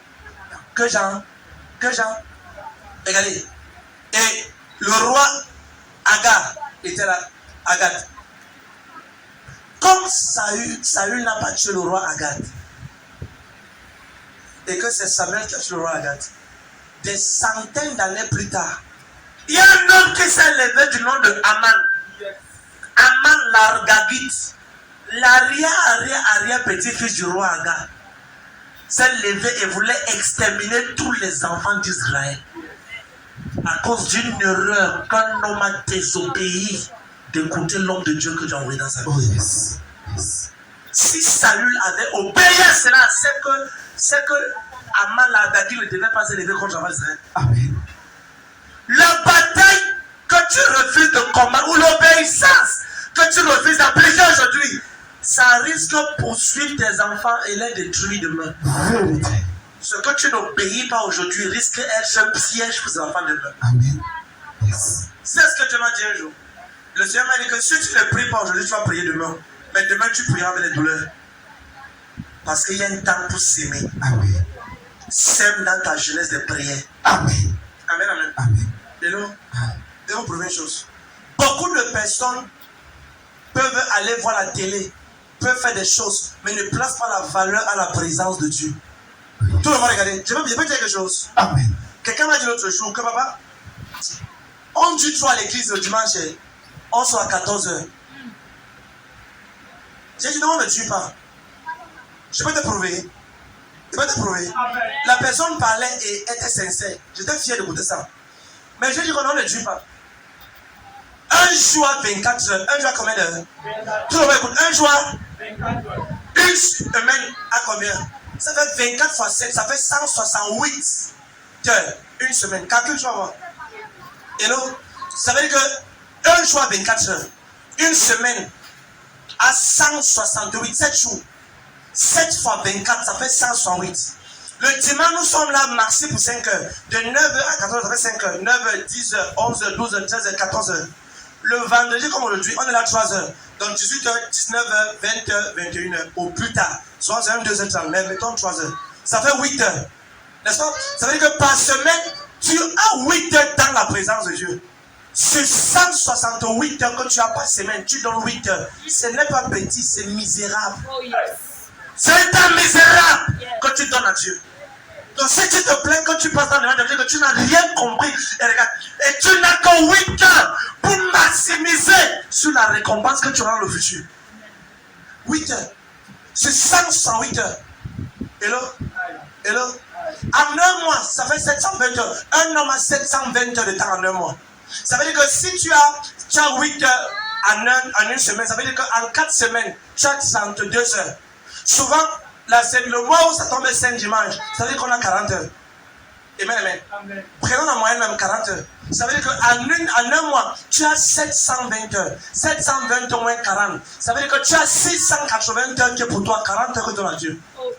regardez, et le roi Agar était là, Agad. Comme Saül n'a pas tué le roi Agad, et que c'est Samuel qui a tué le roi Agag. Des centaines d'années plus tard, il y a un homme qui s'est levé du nom de Aman. Aman l'Argagite, l'arrière petit-fils du roi Agag, s'est levé et voulait exterminer tous les enfants d'Israël à cause d'une erreur qu'un homme a désobéi d'écouter l'homme de Dieu que Dieu a envoyé dans sa vie. Oh yes. Yes. Si Saül avait obéi à cela, c'est que Aman l'Agagite ne devait pas se lever contre Israël. Amen. La bataille que tu refuses de combattre ou l'obéissance que tu refuses d'appliquer aujourd'hui, ça risque de poursuivre tes enfants et les détruire demain. Vérité. Ce que tu n'obéis pas aujourd'hui risque d'être un piège pour tes enfants demain. Amen. Yes. C'est ce que Dieu m'a dit un jour. Le Seigneur m'a dit que si tu ne pries pas aujourd'hui, tu vas prier demain. Mais demain, tu prieras avec les douleurs. Parce qu'il y a un temps pour s'aimer. Amen. Sème dans ta jeunesse des prières. Amen. Amen, amen. Amen. Et là, je vais vous prouver une chose. Beaucoup de personnes peuvent aller voir la télé, peuvent faire des choses, mais ne placent pas la valeur à la présence de Dieu. Tout le monde regardez. Je peux dire quelque chose. Amen. Quelqu'un m'a dit l'autre jour que papa, on dit toi à l'église le dimanche, on sort à 14h. J'ai dit non, on ne tue pas. Je peux te prouver. Je peux te prouver. La personne parlait et était sincère. J'étais fier d'écouter ça. Mais j'ai dit qu'on ne tue pas. Un jour à 24 heures. Un jour à combien d'heures? Tout le monde écoute. Un jour à 24 heures. Une semaine à combien? Ça fait 24 fois 7. Ça fait 168 heures. Une semaine. Calcule, tu vas voir. Et là, ça veut dire que un jour à 24 heures. Une semaine à 168. 7 jours. 7 fois 24, ça fait 168. Le dimanche, nous sommes là, marché pour 5 heures. De 9h à 14h, ça fait 5 heures. 9h, 10h, 11h, 12h, 13h, 14h. Le vendredi, comme aujourd'hui, on est là 3 heures. Donc 18h, 19h, 20h, 21h. Au plus tard. Soit c'est un 2h30, mais mettons 3 heures. Ça fait 8 heures. N'est-ce pas? Ça veut dire que par semaine, tu as 8 heures dans la présence de Dieu. Sur 168 heures que tu as par semaine, tu donnes 8 heures. Ce n'est pas petit, c'est misérable. Oh yes. C'est un temps misérable que tu donnes à Dieu. Donc si tu te plains que tu passes dans le monde de Dieu, que tu n'as rien compris, et regarde, et tu n'as que 8 heures pour maximiser sur la récompense que tu auras dans le futur. 8 heures. C'est 168 heures. Et là, en un mois, ça fait 720 heures. Un homme a 720 heures de temps en un mois. Ça veut dire que si tu as 8 heures en une semaine, ça veut dire qu'en 4 semaines, tu as 32 heures. Souvent, le mois où ça tombe 5 dimanches, ça veut dire qu'on a 40 heures. Amen, amen. Amen. Prenons la moyenne même 40 heures. Ça veut dire qu'en un mois, tu as 720 heures. 720 moins 40. Ça veut dire que tu as 680 heures qui est pour toi, 40 heures que tu donnes à Dieu. Oh.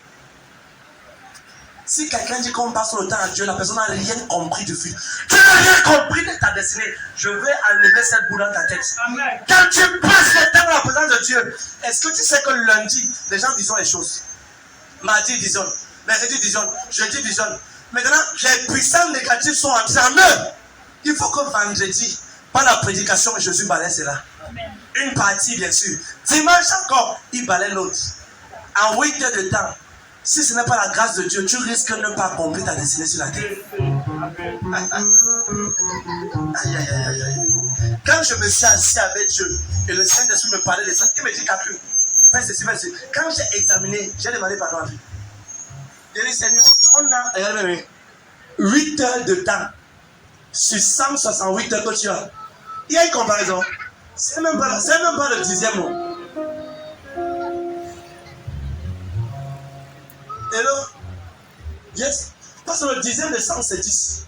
Si quelqu'un dit qu'on passe le temps à Dieu, la personne n'a rien compris du futur. Tu n'as rien compris de ta destinée. Je vais enlever cette boule dans ta tête. Amen. Quand tu passes le temps dans la présence de Dieu, est-ce que tu sais que lundi, les gens disent les choses? Mardi disent, mercredi disent, jeudi disent. Maintenant, les puissants négatifs sont entrés en eux. Il faut que vendredi, par la prédication, Jésus balaie cela. Amen. Une partie, bien sûr. Dimanche encore, il balaie l'autre. En 8 heures de temps. Si ce n'est pas la grâce de Dieu, tu risques de ne pas accomplir ta destinée sur la terre. Aïe, aïe, aïe, aïe. Quand je me suis assis avec Dieu et le Saint-Esprit me parlait de ça, il me dit calcul. Fais ceci, fais ceci. Quand j'ai examiné, j'ai demandé pardon à lui. J'ai dit Seigneur, on a 8 heures de temps sur 168 heures que tu as. Il y a une comparaison. C'est même pas le 10e mot. Hello? Yes. Parce que le 10e de 100 c'est 10.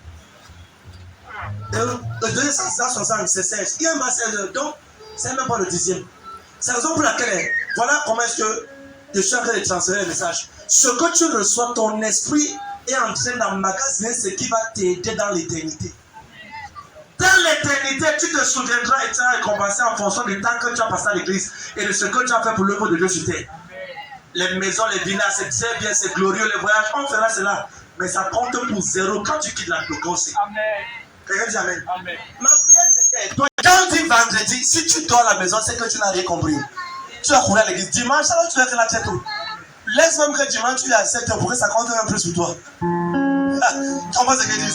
Hello? Le 2e de 160 c'est 16. Il y a un master, donc c'est même pas le 10e. C'est la raison pour laquelle, voilà comment est-ce que je suis en train de transférer le message. Ce que tu reçois, ton esprit est en train d'emmagasiner ce qui va t'aider dans l'éternité. Dans l'éternité, tu te souviendras et tu seras récompensé en fonction du temps que tu as passé à l'église et de ce que tu as fait pour l'œuvre de Dieu sur terre. Les maisons, les villas, c'est très bien, c'est glorieux, les voyages, on fera cela. Mais ça compte pour 0 quand tu quittes le conseil. Amen. Quelqu'un dit Amen. Amen. Ma prière, c'est que toi, quand on dit vendredi, si tu dors à la maison, c'est que tu n'as rien compris. Tu vas courir à l'église. Dimanche, alors tu vas faire la tête. Laisse même que dimanche tu l'acceptes pour que ça compte un peu sur toi. Comment c'est que dit?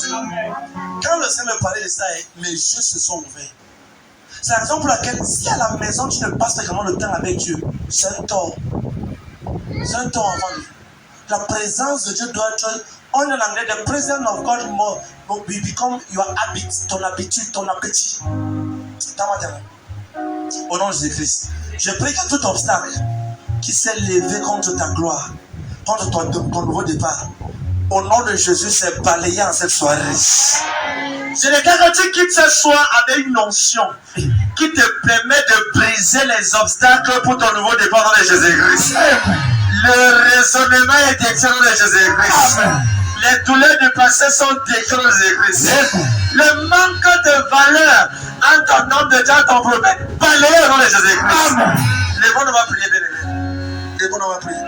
Quand le Seigneur me parlait de ça, mes yeux se sont ouverts. C'est la raison pour laquelle, si à la maison tu ne passes pas vraiment le temps avec Dieu, c'est un tort. C'est un tort avant lui. La présence de Dieu doit être, on dit en anglais, the presence of God will become your habit, ton habitude, ton appétit. Au nom de Jésus-Christ, je prie que tout obstacle qui s'est levé contre ta gloire, contre ton nouveau départ, au nom de Jésus, c'est balayé en cette soirée. Je déclare que tu quittes ce soir avec une onction qui te permet de briser les obstacles pour ton nouveau départ dans Jésus-Christ. Le raisonnement est détruit dans Jésus-Christ. Les douleurs du passé sont détruites dans Jésus-Christ. Le manque de valeur en ton nom de Dieu, ton prophète, balayé dans Jésus-Christ. Les bons, on va prier, bien aimé. Les bons, on va prier.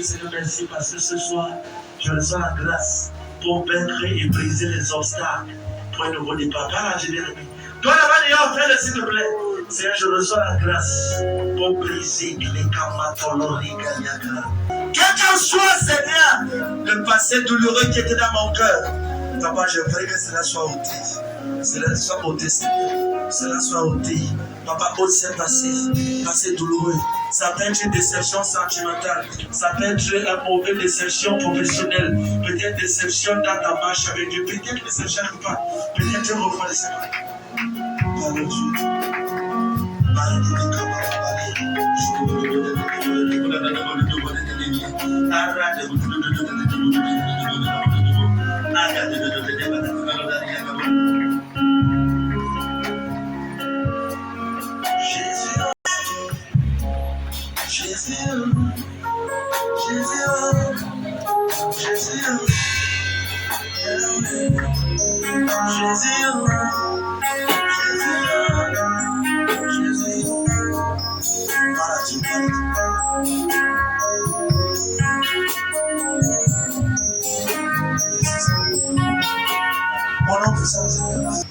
Seigneur, merci parce que ce soir, je reçois la grâce pour vaincre et briser les obstacles pour un nouveau départ. Par la bien-aimé. Toi là-bas, d'ailleurs, frère, s'il te plaît. Seigneur, je reçois la grâce pour briser les kamatolorigayaga. Quel qu'en soit, Seigneur, le passé douloureux qui était dans mon cœur. Papa, je prie que cela soit ôté. Cela soit ôté, Seigneur. Cela soit ôté. Papa, ôte ce passé douloureux. Ça peut être une déception sentimentale. Ça peut être une mauvaise déception professionnelle. Peut-être déception dans ta marche avec Dieu. Peut-être déception pas. Peut-être tu revois les Seigneur. Parle Dieu.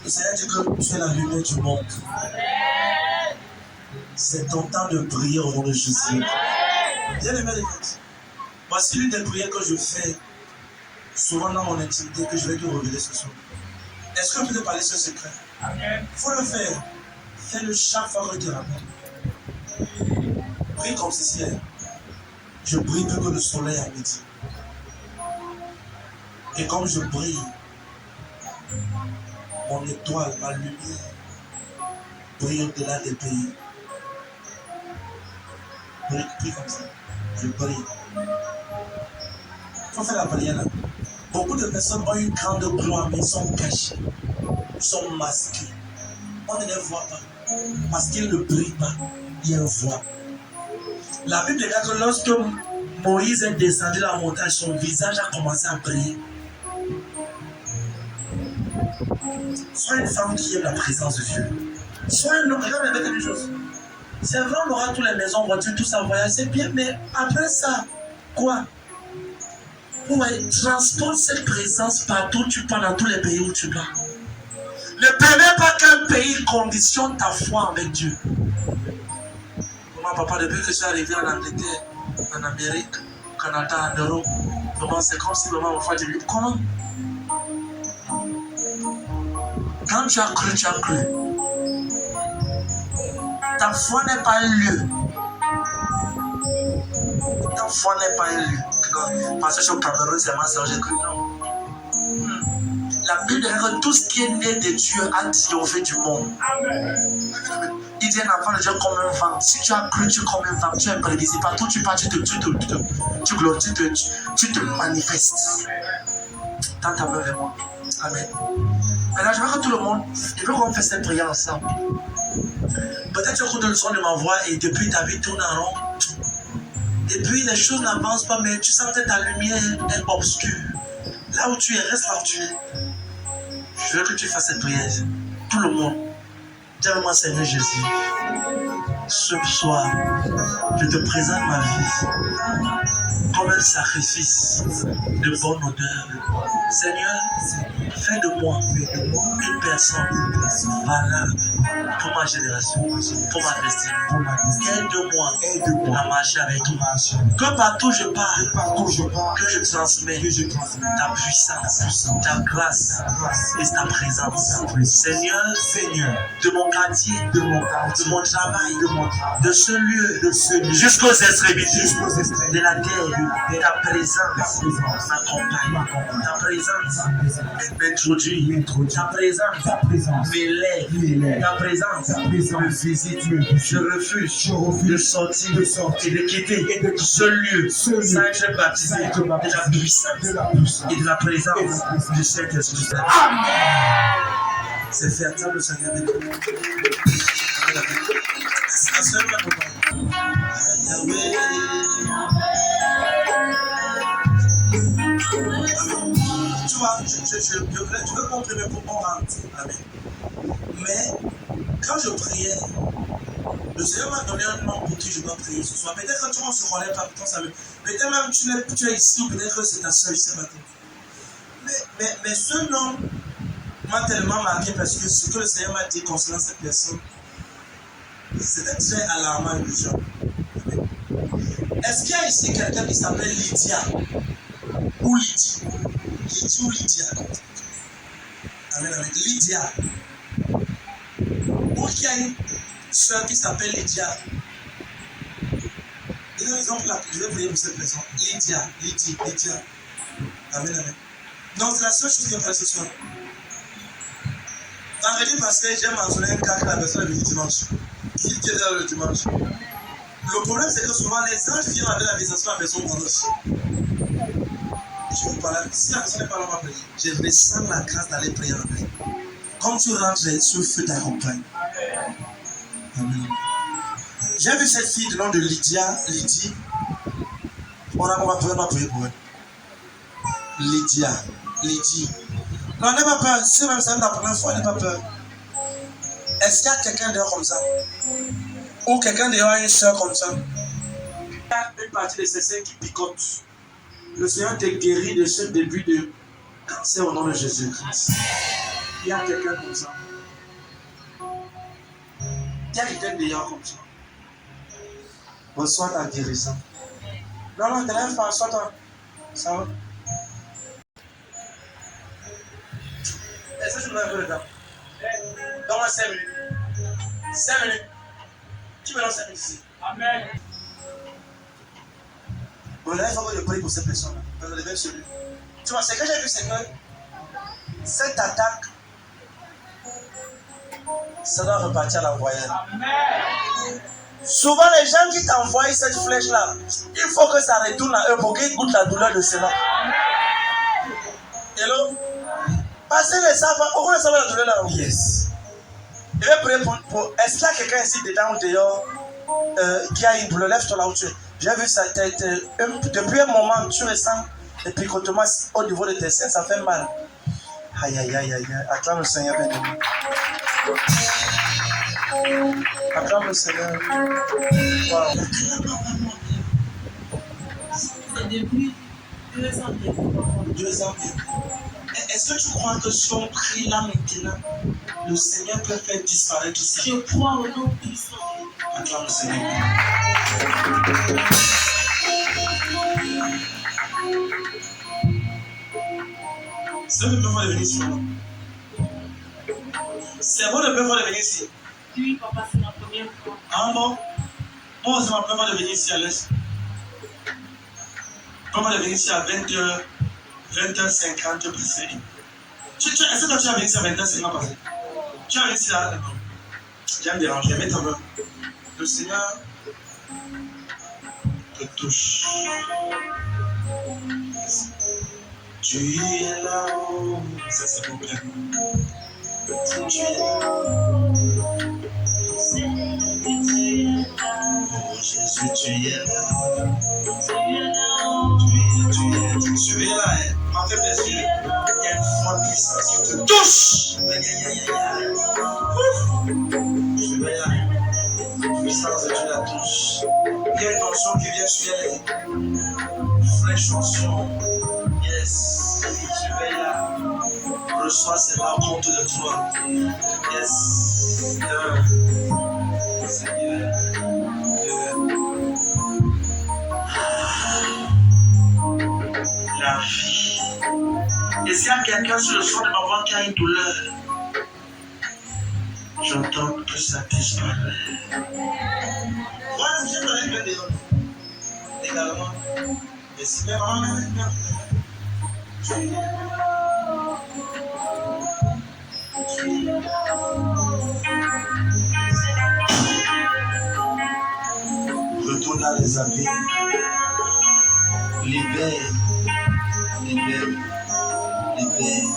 Le Seigneur dit que tu es la lumière du monde. C'est ton temps de prier au nom de Jésus. Bien aimé les gars, voici l'une des prières que je fais souvent dans mon intimité que je vais te révéler ce soir. Est-ce que tu peux parler ce secret? Il faut le faire. Fais-le chaque fois que tu rappelles. Prie comme ceci. Je brille plus que le soleil à midi. Et comme je brille, mon étoile, ma lumière, brille au-delà des pays. Prie comme ça. Je brille. Il faut faire la prière là. Beaucoup de personnes ont une grande gloire, mais ils sont cachés. Ils sont masqués. On ne les voit pas. Parce qu'ils ne brillent pas. Ils voient. La Bible déclare que lorsque Moïse est descendu la montagne, son visage a commencé à briller. Sois une femme qui aime la présence de Dieu. Sois un homme, regarde avec quelque chose. C'est vrai, on aura toutes les maisons, voitures, tout ça, voyage, c'est bien, mais après ça, quoi? Ouais, transporte cette présence partout où tu pars, dans tous les pays où tu vas. Ne permets pas qu'un pays conditionne ta foi avec Dieu. Moi, papa, depuis que je suis arrivé en Angleterre, en Amérique, au Canada, en Europe, c'est comme si maman m'a fait dire, comment? Quand tu as cru, tu as cru. Ta foi n'est pas un lieu. Ta foi n'est pas un lieu. Non. Parce que je suis au Cameroun, c'est ma soeur, j'ai cru, non. La Bible dit que tout ce qui est né de Dieu a triomphé du monde. Il dit un enfant de Dieu comme un vent. Si tu as cru, tu es comme un vent. Tu es imprévisible. Partout tu pars, tu te manifestes. Tends ta main vers moi. Amen. Maintenant, je veux que tout le monde, je veux qu'on fasse cette prière ensemble. Peut-être tu écoutes le son de ma voix et depuis ta vie tourne en rond. Et puis les choses n'avancent pas, mais tu sens que ta lumière est obscure. Là où tu es, reste là où tu es. Je veux que tu fasses cette prière. Tout le monde. Dis-moi, Seigneur Jésus, ce soir, je te présente ma vie comme un sacrifice de bonne odeur. Seigneur, fais de moi une personne valable pour ma génération, pour ma destinée. Aide-moi à marcher avec toi. Que partout je pars, que je transmets ta puissance, ta grâce et ta présence. Seigneur, de mon quartier, de mon travail, de ce lieu, jusqu'aux extrémités de la terre, ta présence m'accompagne. Ta présence m'introduit. Ta présence m'élève. Ta présence me visite. Je refuse de sortir et de quitter ce lieu sans être baptisé de la puissance et de la présence du Saint-Esprit. Amen. C'est fait. Attends le Seigneur avec nous. Tu vois, je veux comprimer pour qu'on rentre. Amen. Mais quand je priais, le Seigneur m'a donné un nom pour qui je dois prier ce soir. Peut-être que toi on ne se connaît pas, peut-être même tu es ici ou peut-être que c'est ta soeur ici matin. Mais ce nom m'a tellement marqué parce que ce que le Seigneur m'a dit concernant cette personne, c'était très alarmant et urgent. Est-ce qu'il y a ici quelqu'un qui s'appelle Lydia? Ou Lydie? Lydie ou Lydia? Amen, amen. Lydia. Ou qu'il y a une soeur qui s'appelle Lydia? Et par exemple, là, je vais prier pour cette personne. Lydia. Amen, amen. Donc, c'est la seule chose qui me fait ce soir. Vendredi passé, j'ai mentionné un cas que la personne est venue dimanche. Qui était là le dimanche? Le problème, c'est que souvent, les anges viennent avec la visitation à la personne dimanche. Je vous parle, si la personne n'est pas là, on va prier. Je ressens la grâce d'aller prier en paix. Comme tu rentres, ce feu t'accompagne. Amen. J'ai vu cette fille du nom de Lydie. On va prier pour elle. Lydie. Non, n'aie pas peur. Si même c'est la première fois, n'aie pas peur. Est-ce qu'il y a quelqu'un dehors comme ça? Ou quelqu'un dehors a une soeur comme ça? Il y a une partie de ces seins qui picotent. Le Seigneur te guérit de ce début de cancer au nom de Jésus-Christ. Il y a quelqu'un comme ça. Il y a quelqu'un dehors comme ça. Reçois ta guérison. Non, ne te lève pas, reçois-toi. Ça va? Est-ce que tu me lèves un peu le temps? Donne-moi 5 minutes. 5 minutes. Tu me donnes 5 minutes ici. Amen. Bon, là, il faut que je prie pour cette personne. Je vais lever celui. Tu vois, ce que j'ai vu, c'est que cette attaque, ça doit repartir à l'envoyeur. Amen. Souvent, les gens qui t'envoient cette flèche-là, il faut que ça retourne à eux pour qu'ils goûtent la douleur de cela. Hello? Parce qu'ils ne savent pas. Pourquoi ils ne savent pas la douleur là? Yes. Je vais prier pour. Est-ce qu'il y a quelqu'un ici dedans ou dehors qui a une douleur? Lève-toi là où tu es. J'ai vu ça. Depuis un moment, tu ressens des picotements au niveau de tes seins. Ça fait mal. Aïe, aïe, aïe, aïe. Acclame le Seigneur, bien aimé. Acclame le Seigneur. Wow. C'est depuis 2 ans. 2 ans. Est-ce que tu crois que si on prie là maintenant, le Seigneur peut faire disparaître tout ça? Je crois au nom puissant. Acclame le Seigneur. C'est bon de me venir ici. C'est bon de me venir ici. Oui, papa, c'est ma première fois. Ah bon? Moi, c'est ma première fois de venir ici à l'est. Comment de venir ici à 20h, 20h50 passé. Est-ce que tu as venu ici à 20h50 passé? Tu as venu ici à... Tu viens me déranger, mets ta main. Le Seigneur te touche. Tu es là-haut. Ça, c'est mon père. Tu es là-haut. Oh Jésus, tu es là. Tu es là, hein. En fait, bien sûr, il y a une forte puissance qui te touche. Je vais là. La puissance de Dieu la touche. Il y a une onction qui vient sur elle. Fraîche onction. Yes. Je vais là. Reçois cette rencontre de toi. Yes. Seigneur. La vie. Et s'il y a quelqu'un sur le son de ma voix qui a une douleur, j'entends que ça disparaît. Voilà, je t'en ai bien des autres. Également. Et si mes mamans m'aiment bien, retourne dans les habits. Libère. Libère. Libère.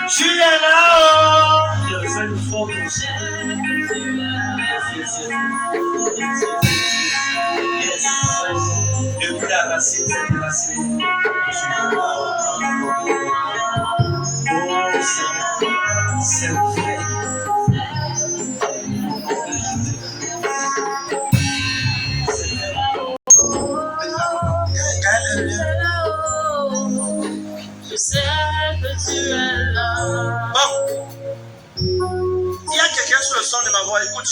Tu es là-haut. Je fais une forte onction. Yes. Depuis la racine, cette racine. Tu es là-haut. Oh, c'est vrai. Je sais que tu es là. Bon, il y a quelqu'un sur le son de ma voix, écoute.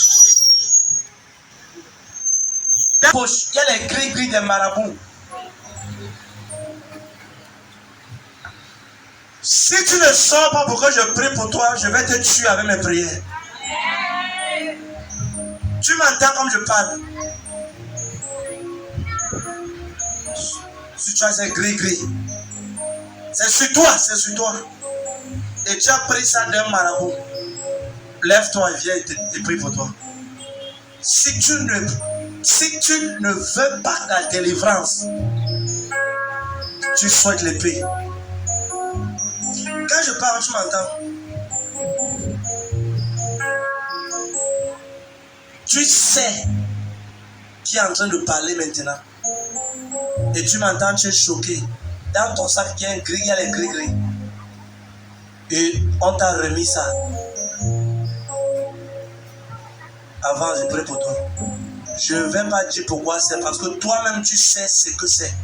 Dans la poche, il y a les gris-gris des marabouts. Si tu ne sors pas pour que je prie pour toi, je vais te tuer avec mes prières. Tu m'entends comme je parle? Si tu as ces gris-gris, c'est sur toi, c'est sur toi. Et tu as pris ça d'un marabout. Lève-toi et viens et prie pour toi. Si tu ne veux pas la délivrance, tu souhaites l'épée. Quand je parle, tu m'entends? Tu sais qui est en train de parler maintenant. Et tu m'entends, tu es choqué. Dans ton sac, il y a un gris, il y a les gris-gris. Et on t'a remis ça. Avant, je prie pour toi. Je ne vais pas dire pourquoi c'est, parce que toi-même, tu sais ce que c'est.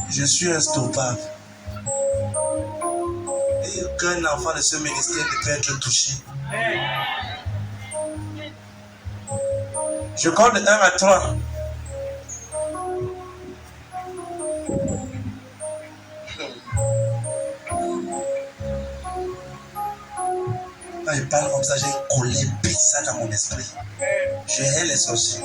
Je suis instoppable. Et qu'un enfant de ce ministère ne peut être touché. Je compte de 1 à 3. Quand je parle comme ça, j'ai collé ça dans mon esprit. Je hais les sorciers.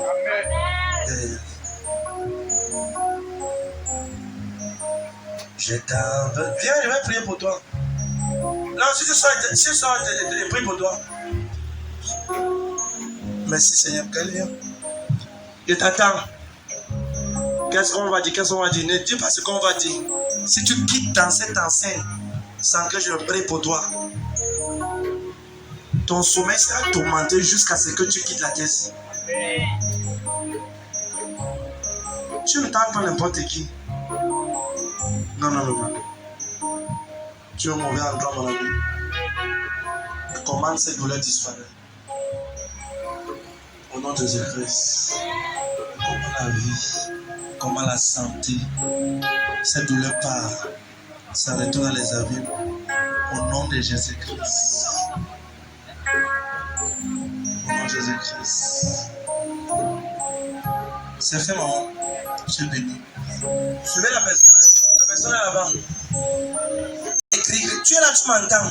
Je t'en veux. Viens, je vais prier pour toi. Non, si tu sors, je prie pour toi. Merci Seigneur. Je t'attends. Qu'est-ce qu'on va dire? Qu'est-ce qu'on va dire? Ne dis pas ce qu'on va dire. Si tu quittes dans cette enceinte sans que je prie pour toi, ton sommeil sera tourmenté jusqu'à ce que tu quittes la caisse. Tu ne tentes pas n'importe qui. Non, non, non, non. Tu es au mauvais endroit, mon ami. Commande cette douleur disparaître. Au nom de Jésus-Christ. Comment la vie, comment la santé, cette douleur part. Ça retourne dans les abîmes. Au nom de Jésus-Christ. Au nom de Jésus-Christ. C'est fait, maman. Je suis béni. Suivez la personne. La personne est là-bas. Tu es là, tu m'entends.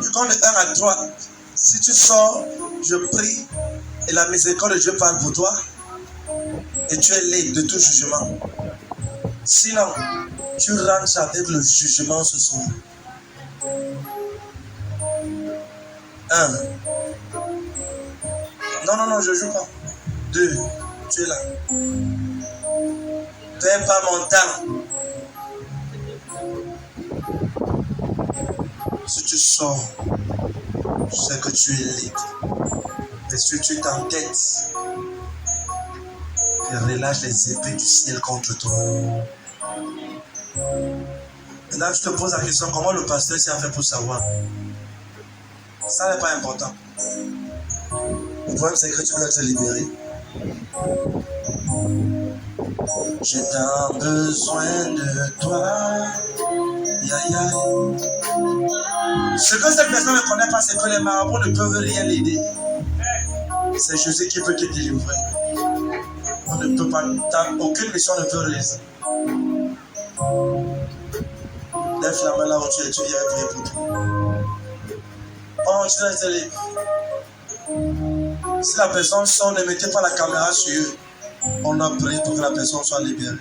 Je compte de 1 à 3. Si tu sors, je prie et la miséricorde de Dieu parle pour toi. Et tu es libre de tout jugement. Sinon, tu rentres avec le jugement ce soir. 1. Non, je joue pas. 2. Tu es là. Perds pas mon temps. Si tu sors, je sais que tu es libre. Et si tu t'entêtes, et relâche les épées du ciel contre toi. Maintenant, tu te poses la question, comment le pasteur s'est fait pour savoir? Ça n'est pas important. Le problème, c'est que tu dois être libéré. J'ai tant besoin de toi. Ce que cette personne ne connaît pas, c'est que les marabouts ne peuvent rien l'aider. C'est Jésus qui peut te délivrer. On ne peut pas, aucune mission ne peut réaliser. Lève la main là où tu es, tu viens prier pour toi. Oh, tu restes libre. Si la personne sort, ne mettez pas la caméra sur eux. On a prié pour que la personne soit libérée.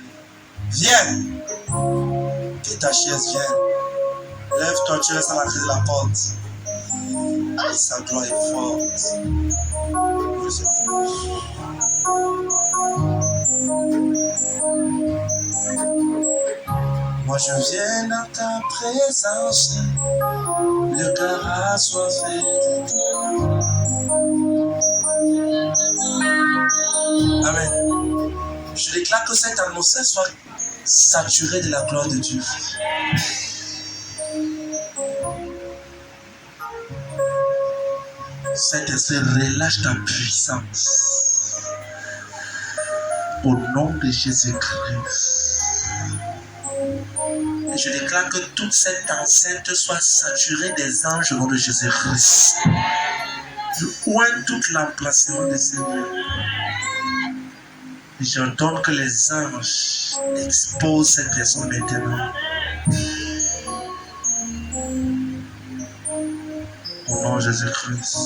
Viens. Quitte ta chaise, viens. Lève-toi, tu restes à l'entrée de la porte. Ah, sa gloire est forte. Je sais plus. Moi je viens dans ta présence, le cœur assoiffé de toi. Amen. Je déclare que cette atmosphère soit saturée de la gloire de Dieu. Cet esprit relâche ta puissance. Au nom de Jésus-Christ. Et je déclare que toute cette enceinte soit saturée des anges au nom de Jésus-Christ. Je oins tout l'emplacement de Seigneur. Et j'ordonne que les anges exposent cette personne maintenant. Au nom de Jésus-Christ.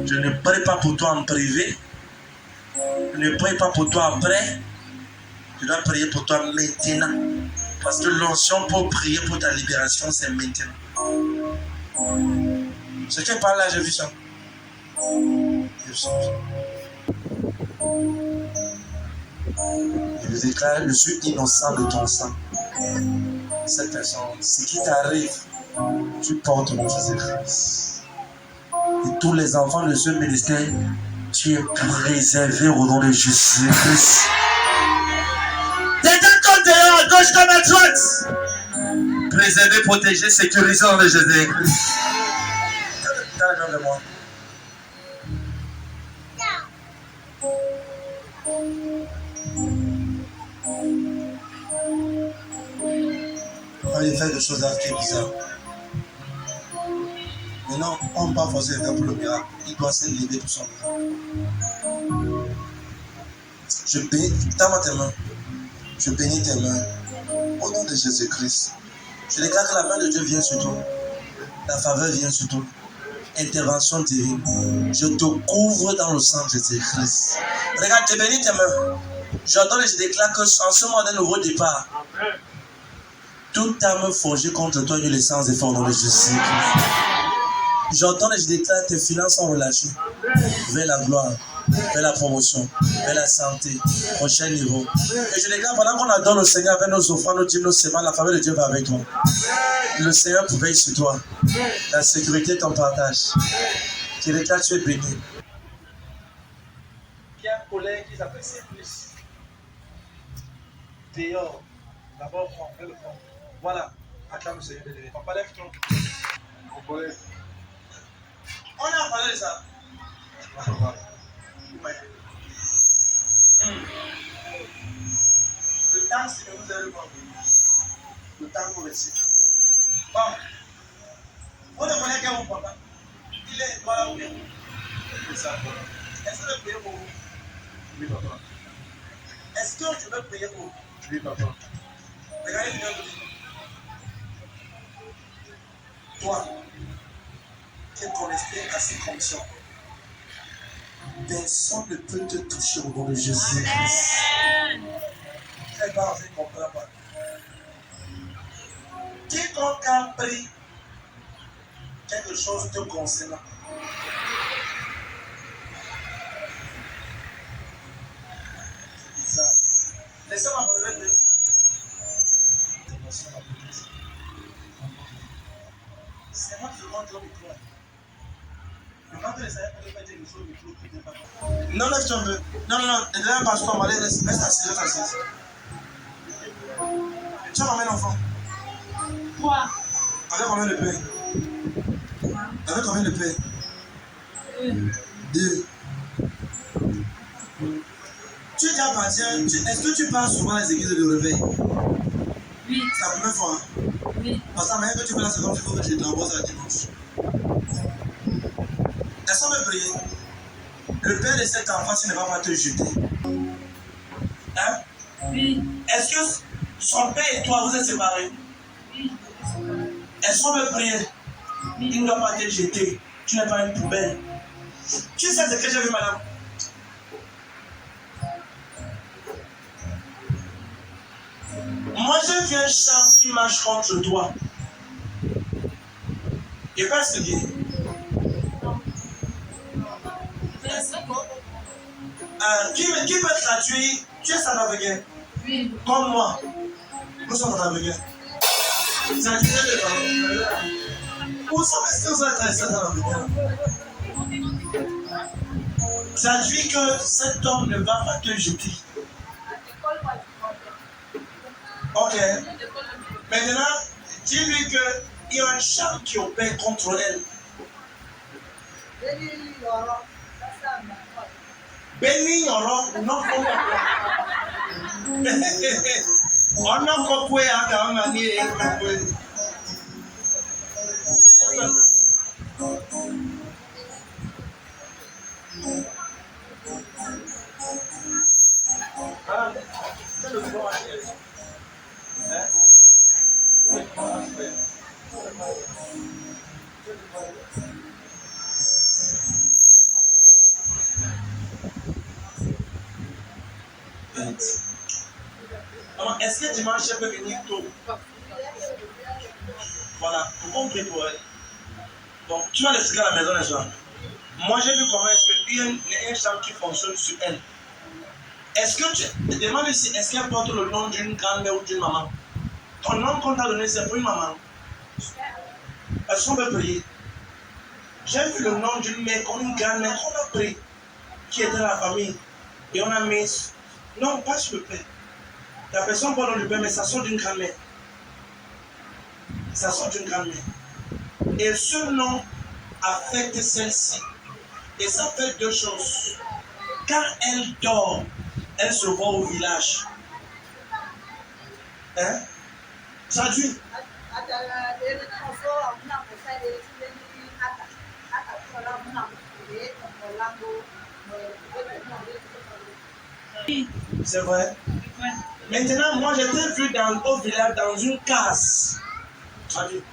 Je ne prie pas pour toi en privé. Je ne prie pas pour toi après. Je dois prier pour toi maintenant. Parce que l'onction pour prier pour ta libération, c'est maintenant. Ce qui est par là, j'ai vu ça. Je déclare, je suis innocent de ton sang. Cette personne, ce qui t'arrive, tu portes au nom de Jésus-Christ. Et tous les enfants de ce ministère, tu es préservé au nom de Jésus-Christ. T'es comme dehors, à gauche comme à droite. Préservé, protégé, sécurisé au nom de Jésus-Christ. Dans le nom de moi. On lui fait des choses qui sont bizarres. Maintenant, on ne peut pas forcer le gars pour le miracle. Il doit se lever pour son miracle. Je bénis, tends tes mains. Je bénis tes mains. Au nom de Jésus-Christ. Je déclare que la main de Dieu vient sur toi. La faveur vient sur toi. Intervention divine. Je te couvre dans le sang de Jésus-Christ. Regarde, je bénis tes mains. J'entends et je déclare que en ce moment d'un nouveau départ, toute arme forgée contre toi est l'essence des forts dans le Jésus-Christ. J'entends et je déclare que tes finances sont relâchées vers la gloire, vers la promotion, vers la santé, prochain niveau. Et je déclare pendant qu'on adore le Seigneur avec nos offrandes, nos dîmes, nos semences, la faveur de Dieu va avec toi. Le Seigneur veille sur toi. La sécurité est ton partage. Je déclare que tu es béni. Il y a un collègue qui s'appelle Simplice. Dehors. D'abord, fais le fond. Voilà. Acclame le Seigneur de l'éveil. Papa, lève-toi. On a parlé de ça. Ouais. Le temps, c'est que vous allez le voir. Le temps pour le cycle. Bon. On ne connaît qu'un mon papa. Il est voilà où il est. Est-ce que je peux prier pour vous? Oui, papa. Est-ce que je peux prier pour vous? Oui, papa. Regardez bien vous dire. Toi, qui est connecté à ces conditions, personne ne peut te toucher au nom de Jésus-Christ. Très bien, je ne comprends pas. Quiconque a pris, quelque chose te concernant. C'est bizarre. Laissez-moi vous lever. C'est moi qui rentre au micro. Quand tu essayes de faire quelque chose au micro, tu ne pas. Non, laisse-toi un peu. Non, ne viens pas sur moi. Reste assis, reste assis. Tu as combien d'enfants? 3. Avec combien de paix? Avec combien de paix? 2. Tu es déjà parti. Est-ce que tu parles souvent les églises de réveil? Oui. C'est la première fois. Oui. Parce que la manière que tu fais la seconde, il faut que tu t'envoies ça dimanche. Est-ce qu'on peut prier? Le père de cet enfant, il ne va pas te jeter. Hein? Oui. Est-ce que son père et toi, vous êtes séparés? Oui. Est-ce qu'on peut prier? Il ne doit pas te jeter. Tu n'es pas une poubelle. Tu sais ce que j'ai vu, madame? Moi, j'ai vu un chant qui marche contre toi. Il va se dire. Qui peut traduire? Tu es salvadorain. Oui. Comme moi. Nous sommes salvadorains. Ça dit de où sont mes salvadorains? Ça dit que cet homme ne va pas te jeter. Ok. Maintenant, dis-lui qu'il y a un chant qui opère contre elle. Béni Yoro, non, on n'a pas pu aller est-ce que dimanche je peux venir tôt? Voilà, pourquoi on prie pour elle? Donc, tu vas laisser à la maison les soirs. Moi, j'ai vu comment est-ce qu'il y a un chant qui fonctionne sur elle. Est-ce que tu demande si est-ce qu'elle porte le nom d'une grand-mère ou d'une maman? Ton nom qu'on t'a donné, c'est pour une maman. Est-ce qu'on peut prier? J'ai vu le nom d'une mère comme une grand-mère qu'on a pris, qui était dans la famille. Et on a mis. Non, pas sur le père. La personne porte le père, mais ça sort d'une grand-mère. Ça sort d'une grand-mère. Et ce nom affecte celle-ci. Et ça fait deux choses. Quand elle dort, elle se voit au village. Hein? Traduit. C'est vrai. Maintenant, moi, je t'ai vu au village dans une case. Traduit.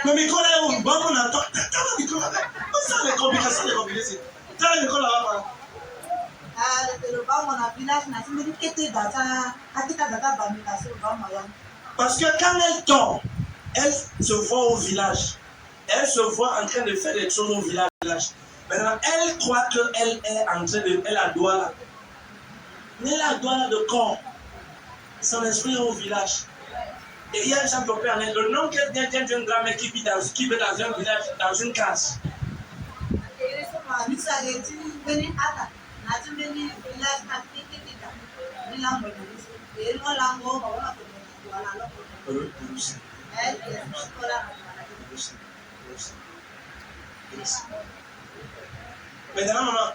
Le micro là où on attend. Le micro là. Ça, les complications, les complications. T'as le micro là-bas. Parce que quand elle dort, elle se voit au village. Elle se voit en train de faire des choses au village. Maintenant, elle croit qu'elle est en train de. Elle a doigt là. Mais elle a doigt là de corps. Son esprit est au village. Et il y a un champ de père. Le nom qu'elle vient d'une grand-mère qui vit dans un village, dans une case. Maintenant, maman,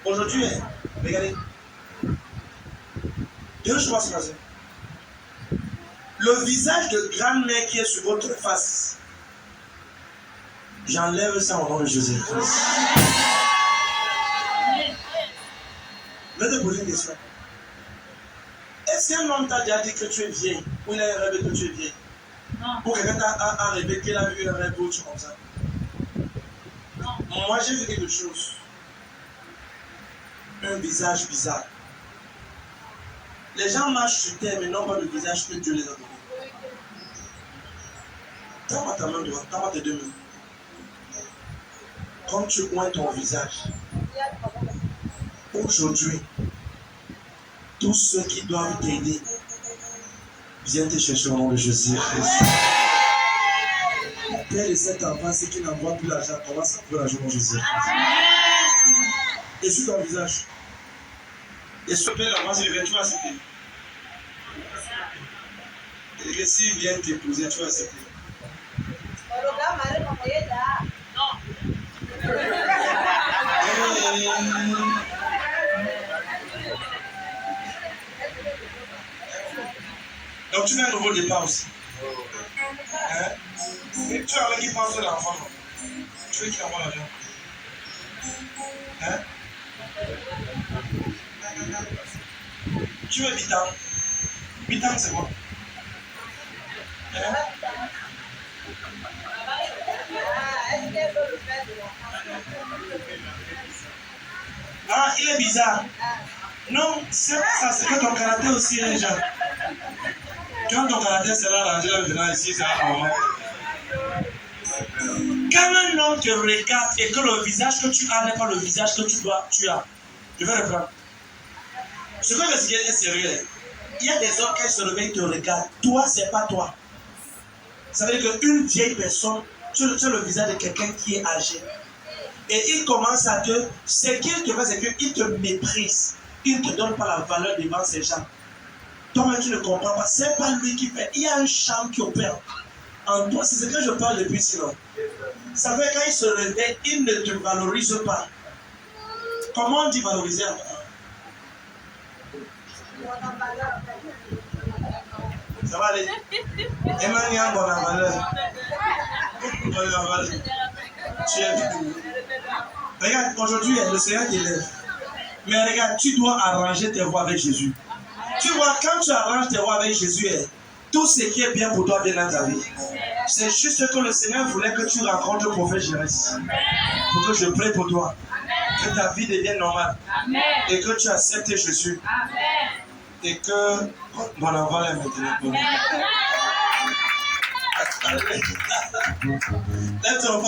aujourd'hui, regardez, deux choses se passent. Le visage de grand-mère qui est sur votre face, j'enlève ça au nom de Jésus-Christ. Je vais te poser une question. Est-ce qu'un homme t'a déjà dit que tu es vieille ou il a rêvé que tu es vieille? Non. Pour quelqu'un t'a rêvé qu'il a vu un rêve ou autre comme ça? Non. Moi, j'ai vu quelque chose. Un visage bizarre. Les gens marchent sur terre mais n'ont pas le visage que Dieu les a donné. Tends-moi ta main droite, tends-moi tes deux mains. Comme tu oins ton visage. Aujourd'hui, tous ceux qui doivent t'aider viennent te chercher au nom de Jésus-Christ. Père de cet enfant, ceux qui n'envoient plus l'argent, commence à avoir l'argent au nom de Jésus-Christ. Et sur ton visage. Et ce Père, l'enfant, s'il vient, tu vas accepter. Et que s'il vient t'épouser, tu vas accepter. Donc tu veux un nouveau départ aussi. Hein? Et tu as qui pense à l'enfant. Tu veux qu'il envoie l'argent. Hein? Tu veux Bitam? Bitam c'est quoi? Hein? Ah, il est bizarre. Non, c'est ça, c'est que ton caractère aussi est genre. Quand ton caractère sera arrangé, là, maintenant ici, c'est un moment. Quand un homme te regarde et que le visage que tu as n'est pas le visage que tu as, je vais reprendre. Ce que je dis est sérieux. Il y a des hommes qui se réveillent et te regardent. Toi, c'est pas toi. Ça veut dire qu'une vieille personne, tu as le visage de quelqu'un qui est âgé. Et il commence à te. Ce qu'il te fait, c'est qu'il te méprise. Il ne te donne pas la valeur devant ces gens. Toi-même, tu ne comprends pas. C'est pas lui qui fait. Il y a un charme qui opère en toi. C'est ce que je parle depuis sinon. Ça fait quand il se réveille, il ne te valorise pas. Comment on dit valoriser? Ça va aller. Emmanuel, bon la valeur. Bon la valeur. Tu es vidéo. Regarde, aujourd'hui, le Seigneur t'élève. Mais regarde, tu dois arranger tes voies avec Jésus. Tu vois, quand tu arranges tes voies avec Jésus, tout ce qui est bien pour toi vient dans ta vie. C'est juste que le Seigneur voulait que tu rencontres le prophète Jérès. Pour que je prie pour toi. Que ta vie devienne normale. Et que tu acceptes Jésus. Et que... Bon, on va la maintenant. Let's go,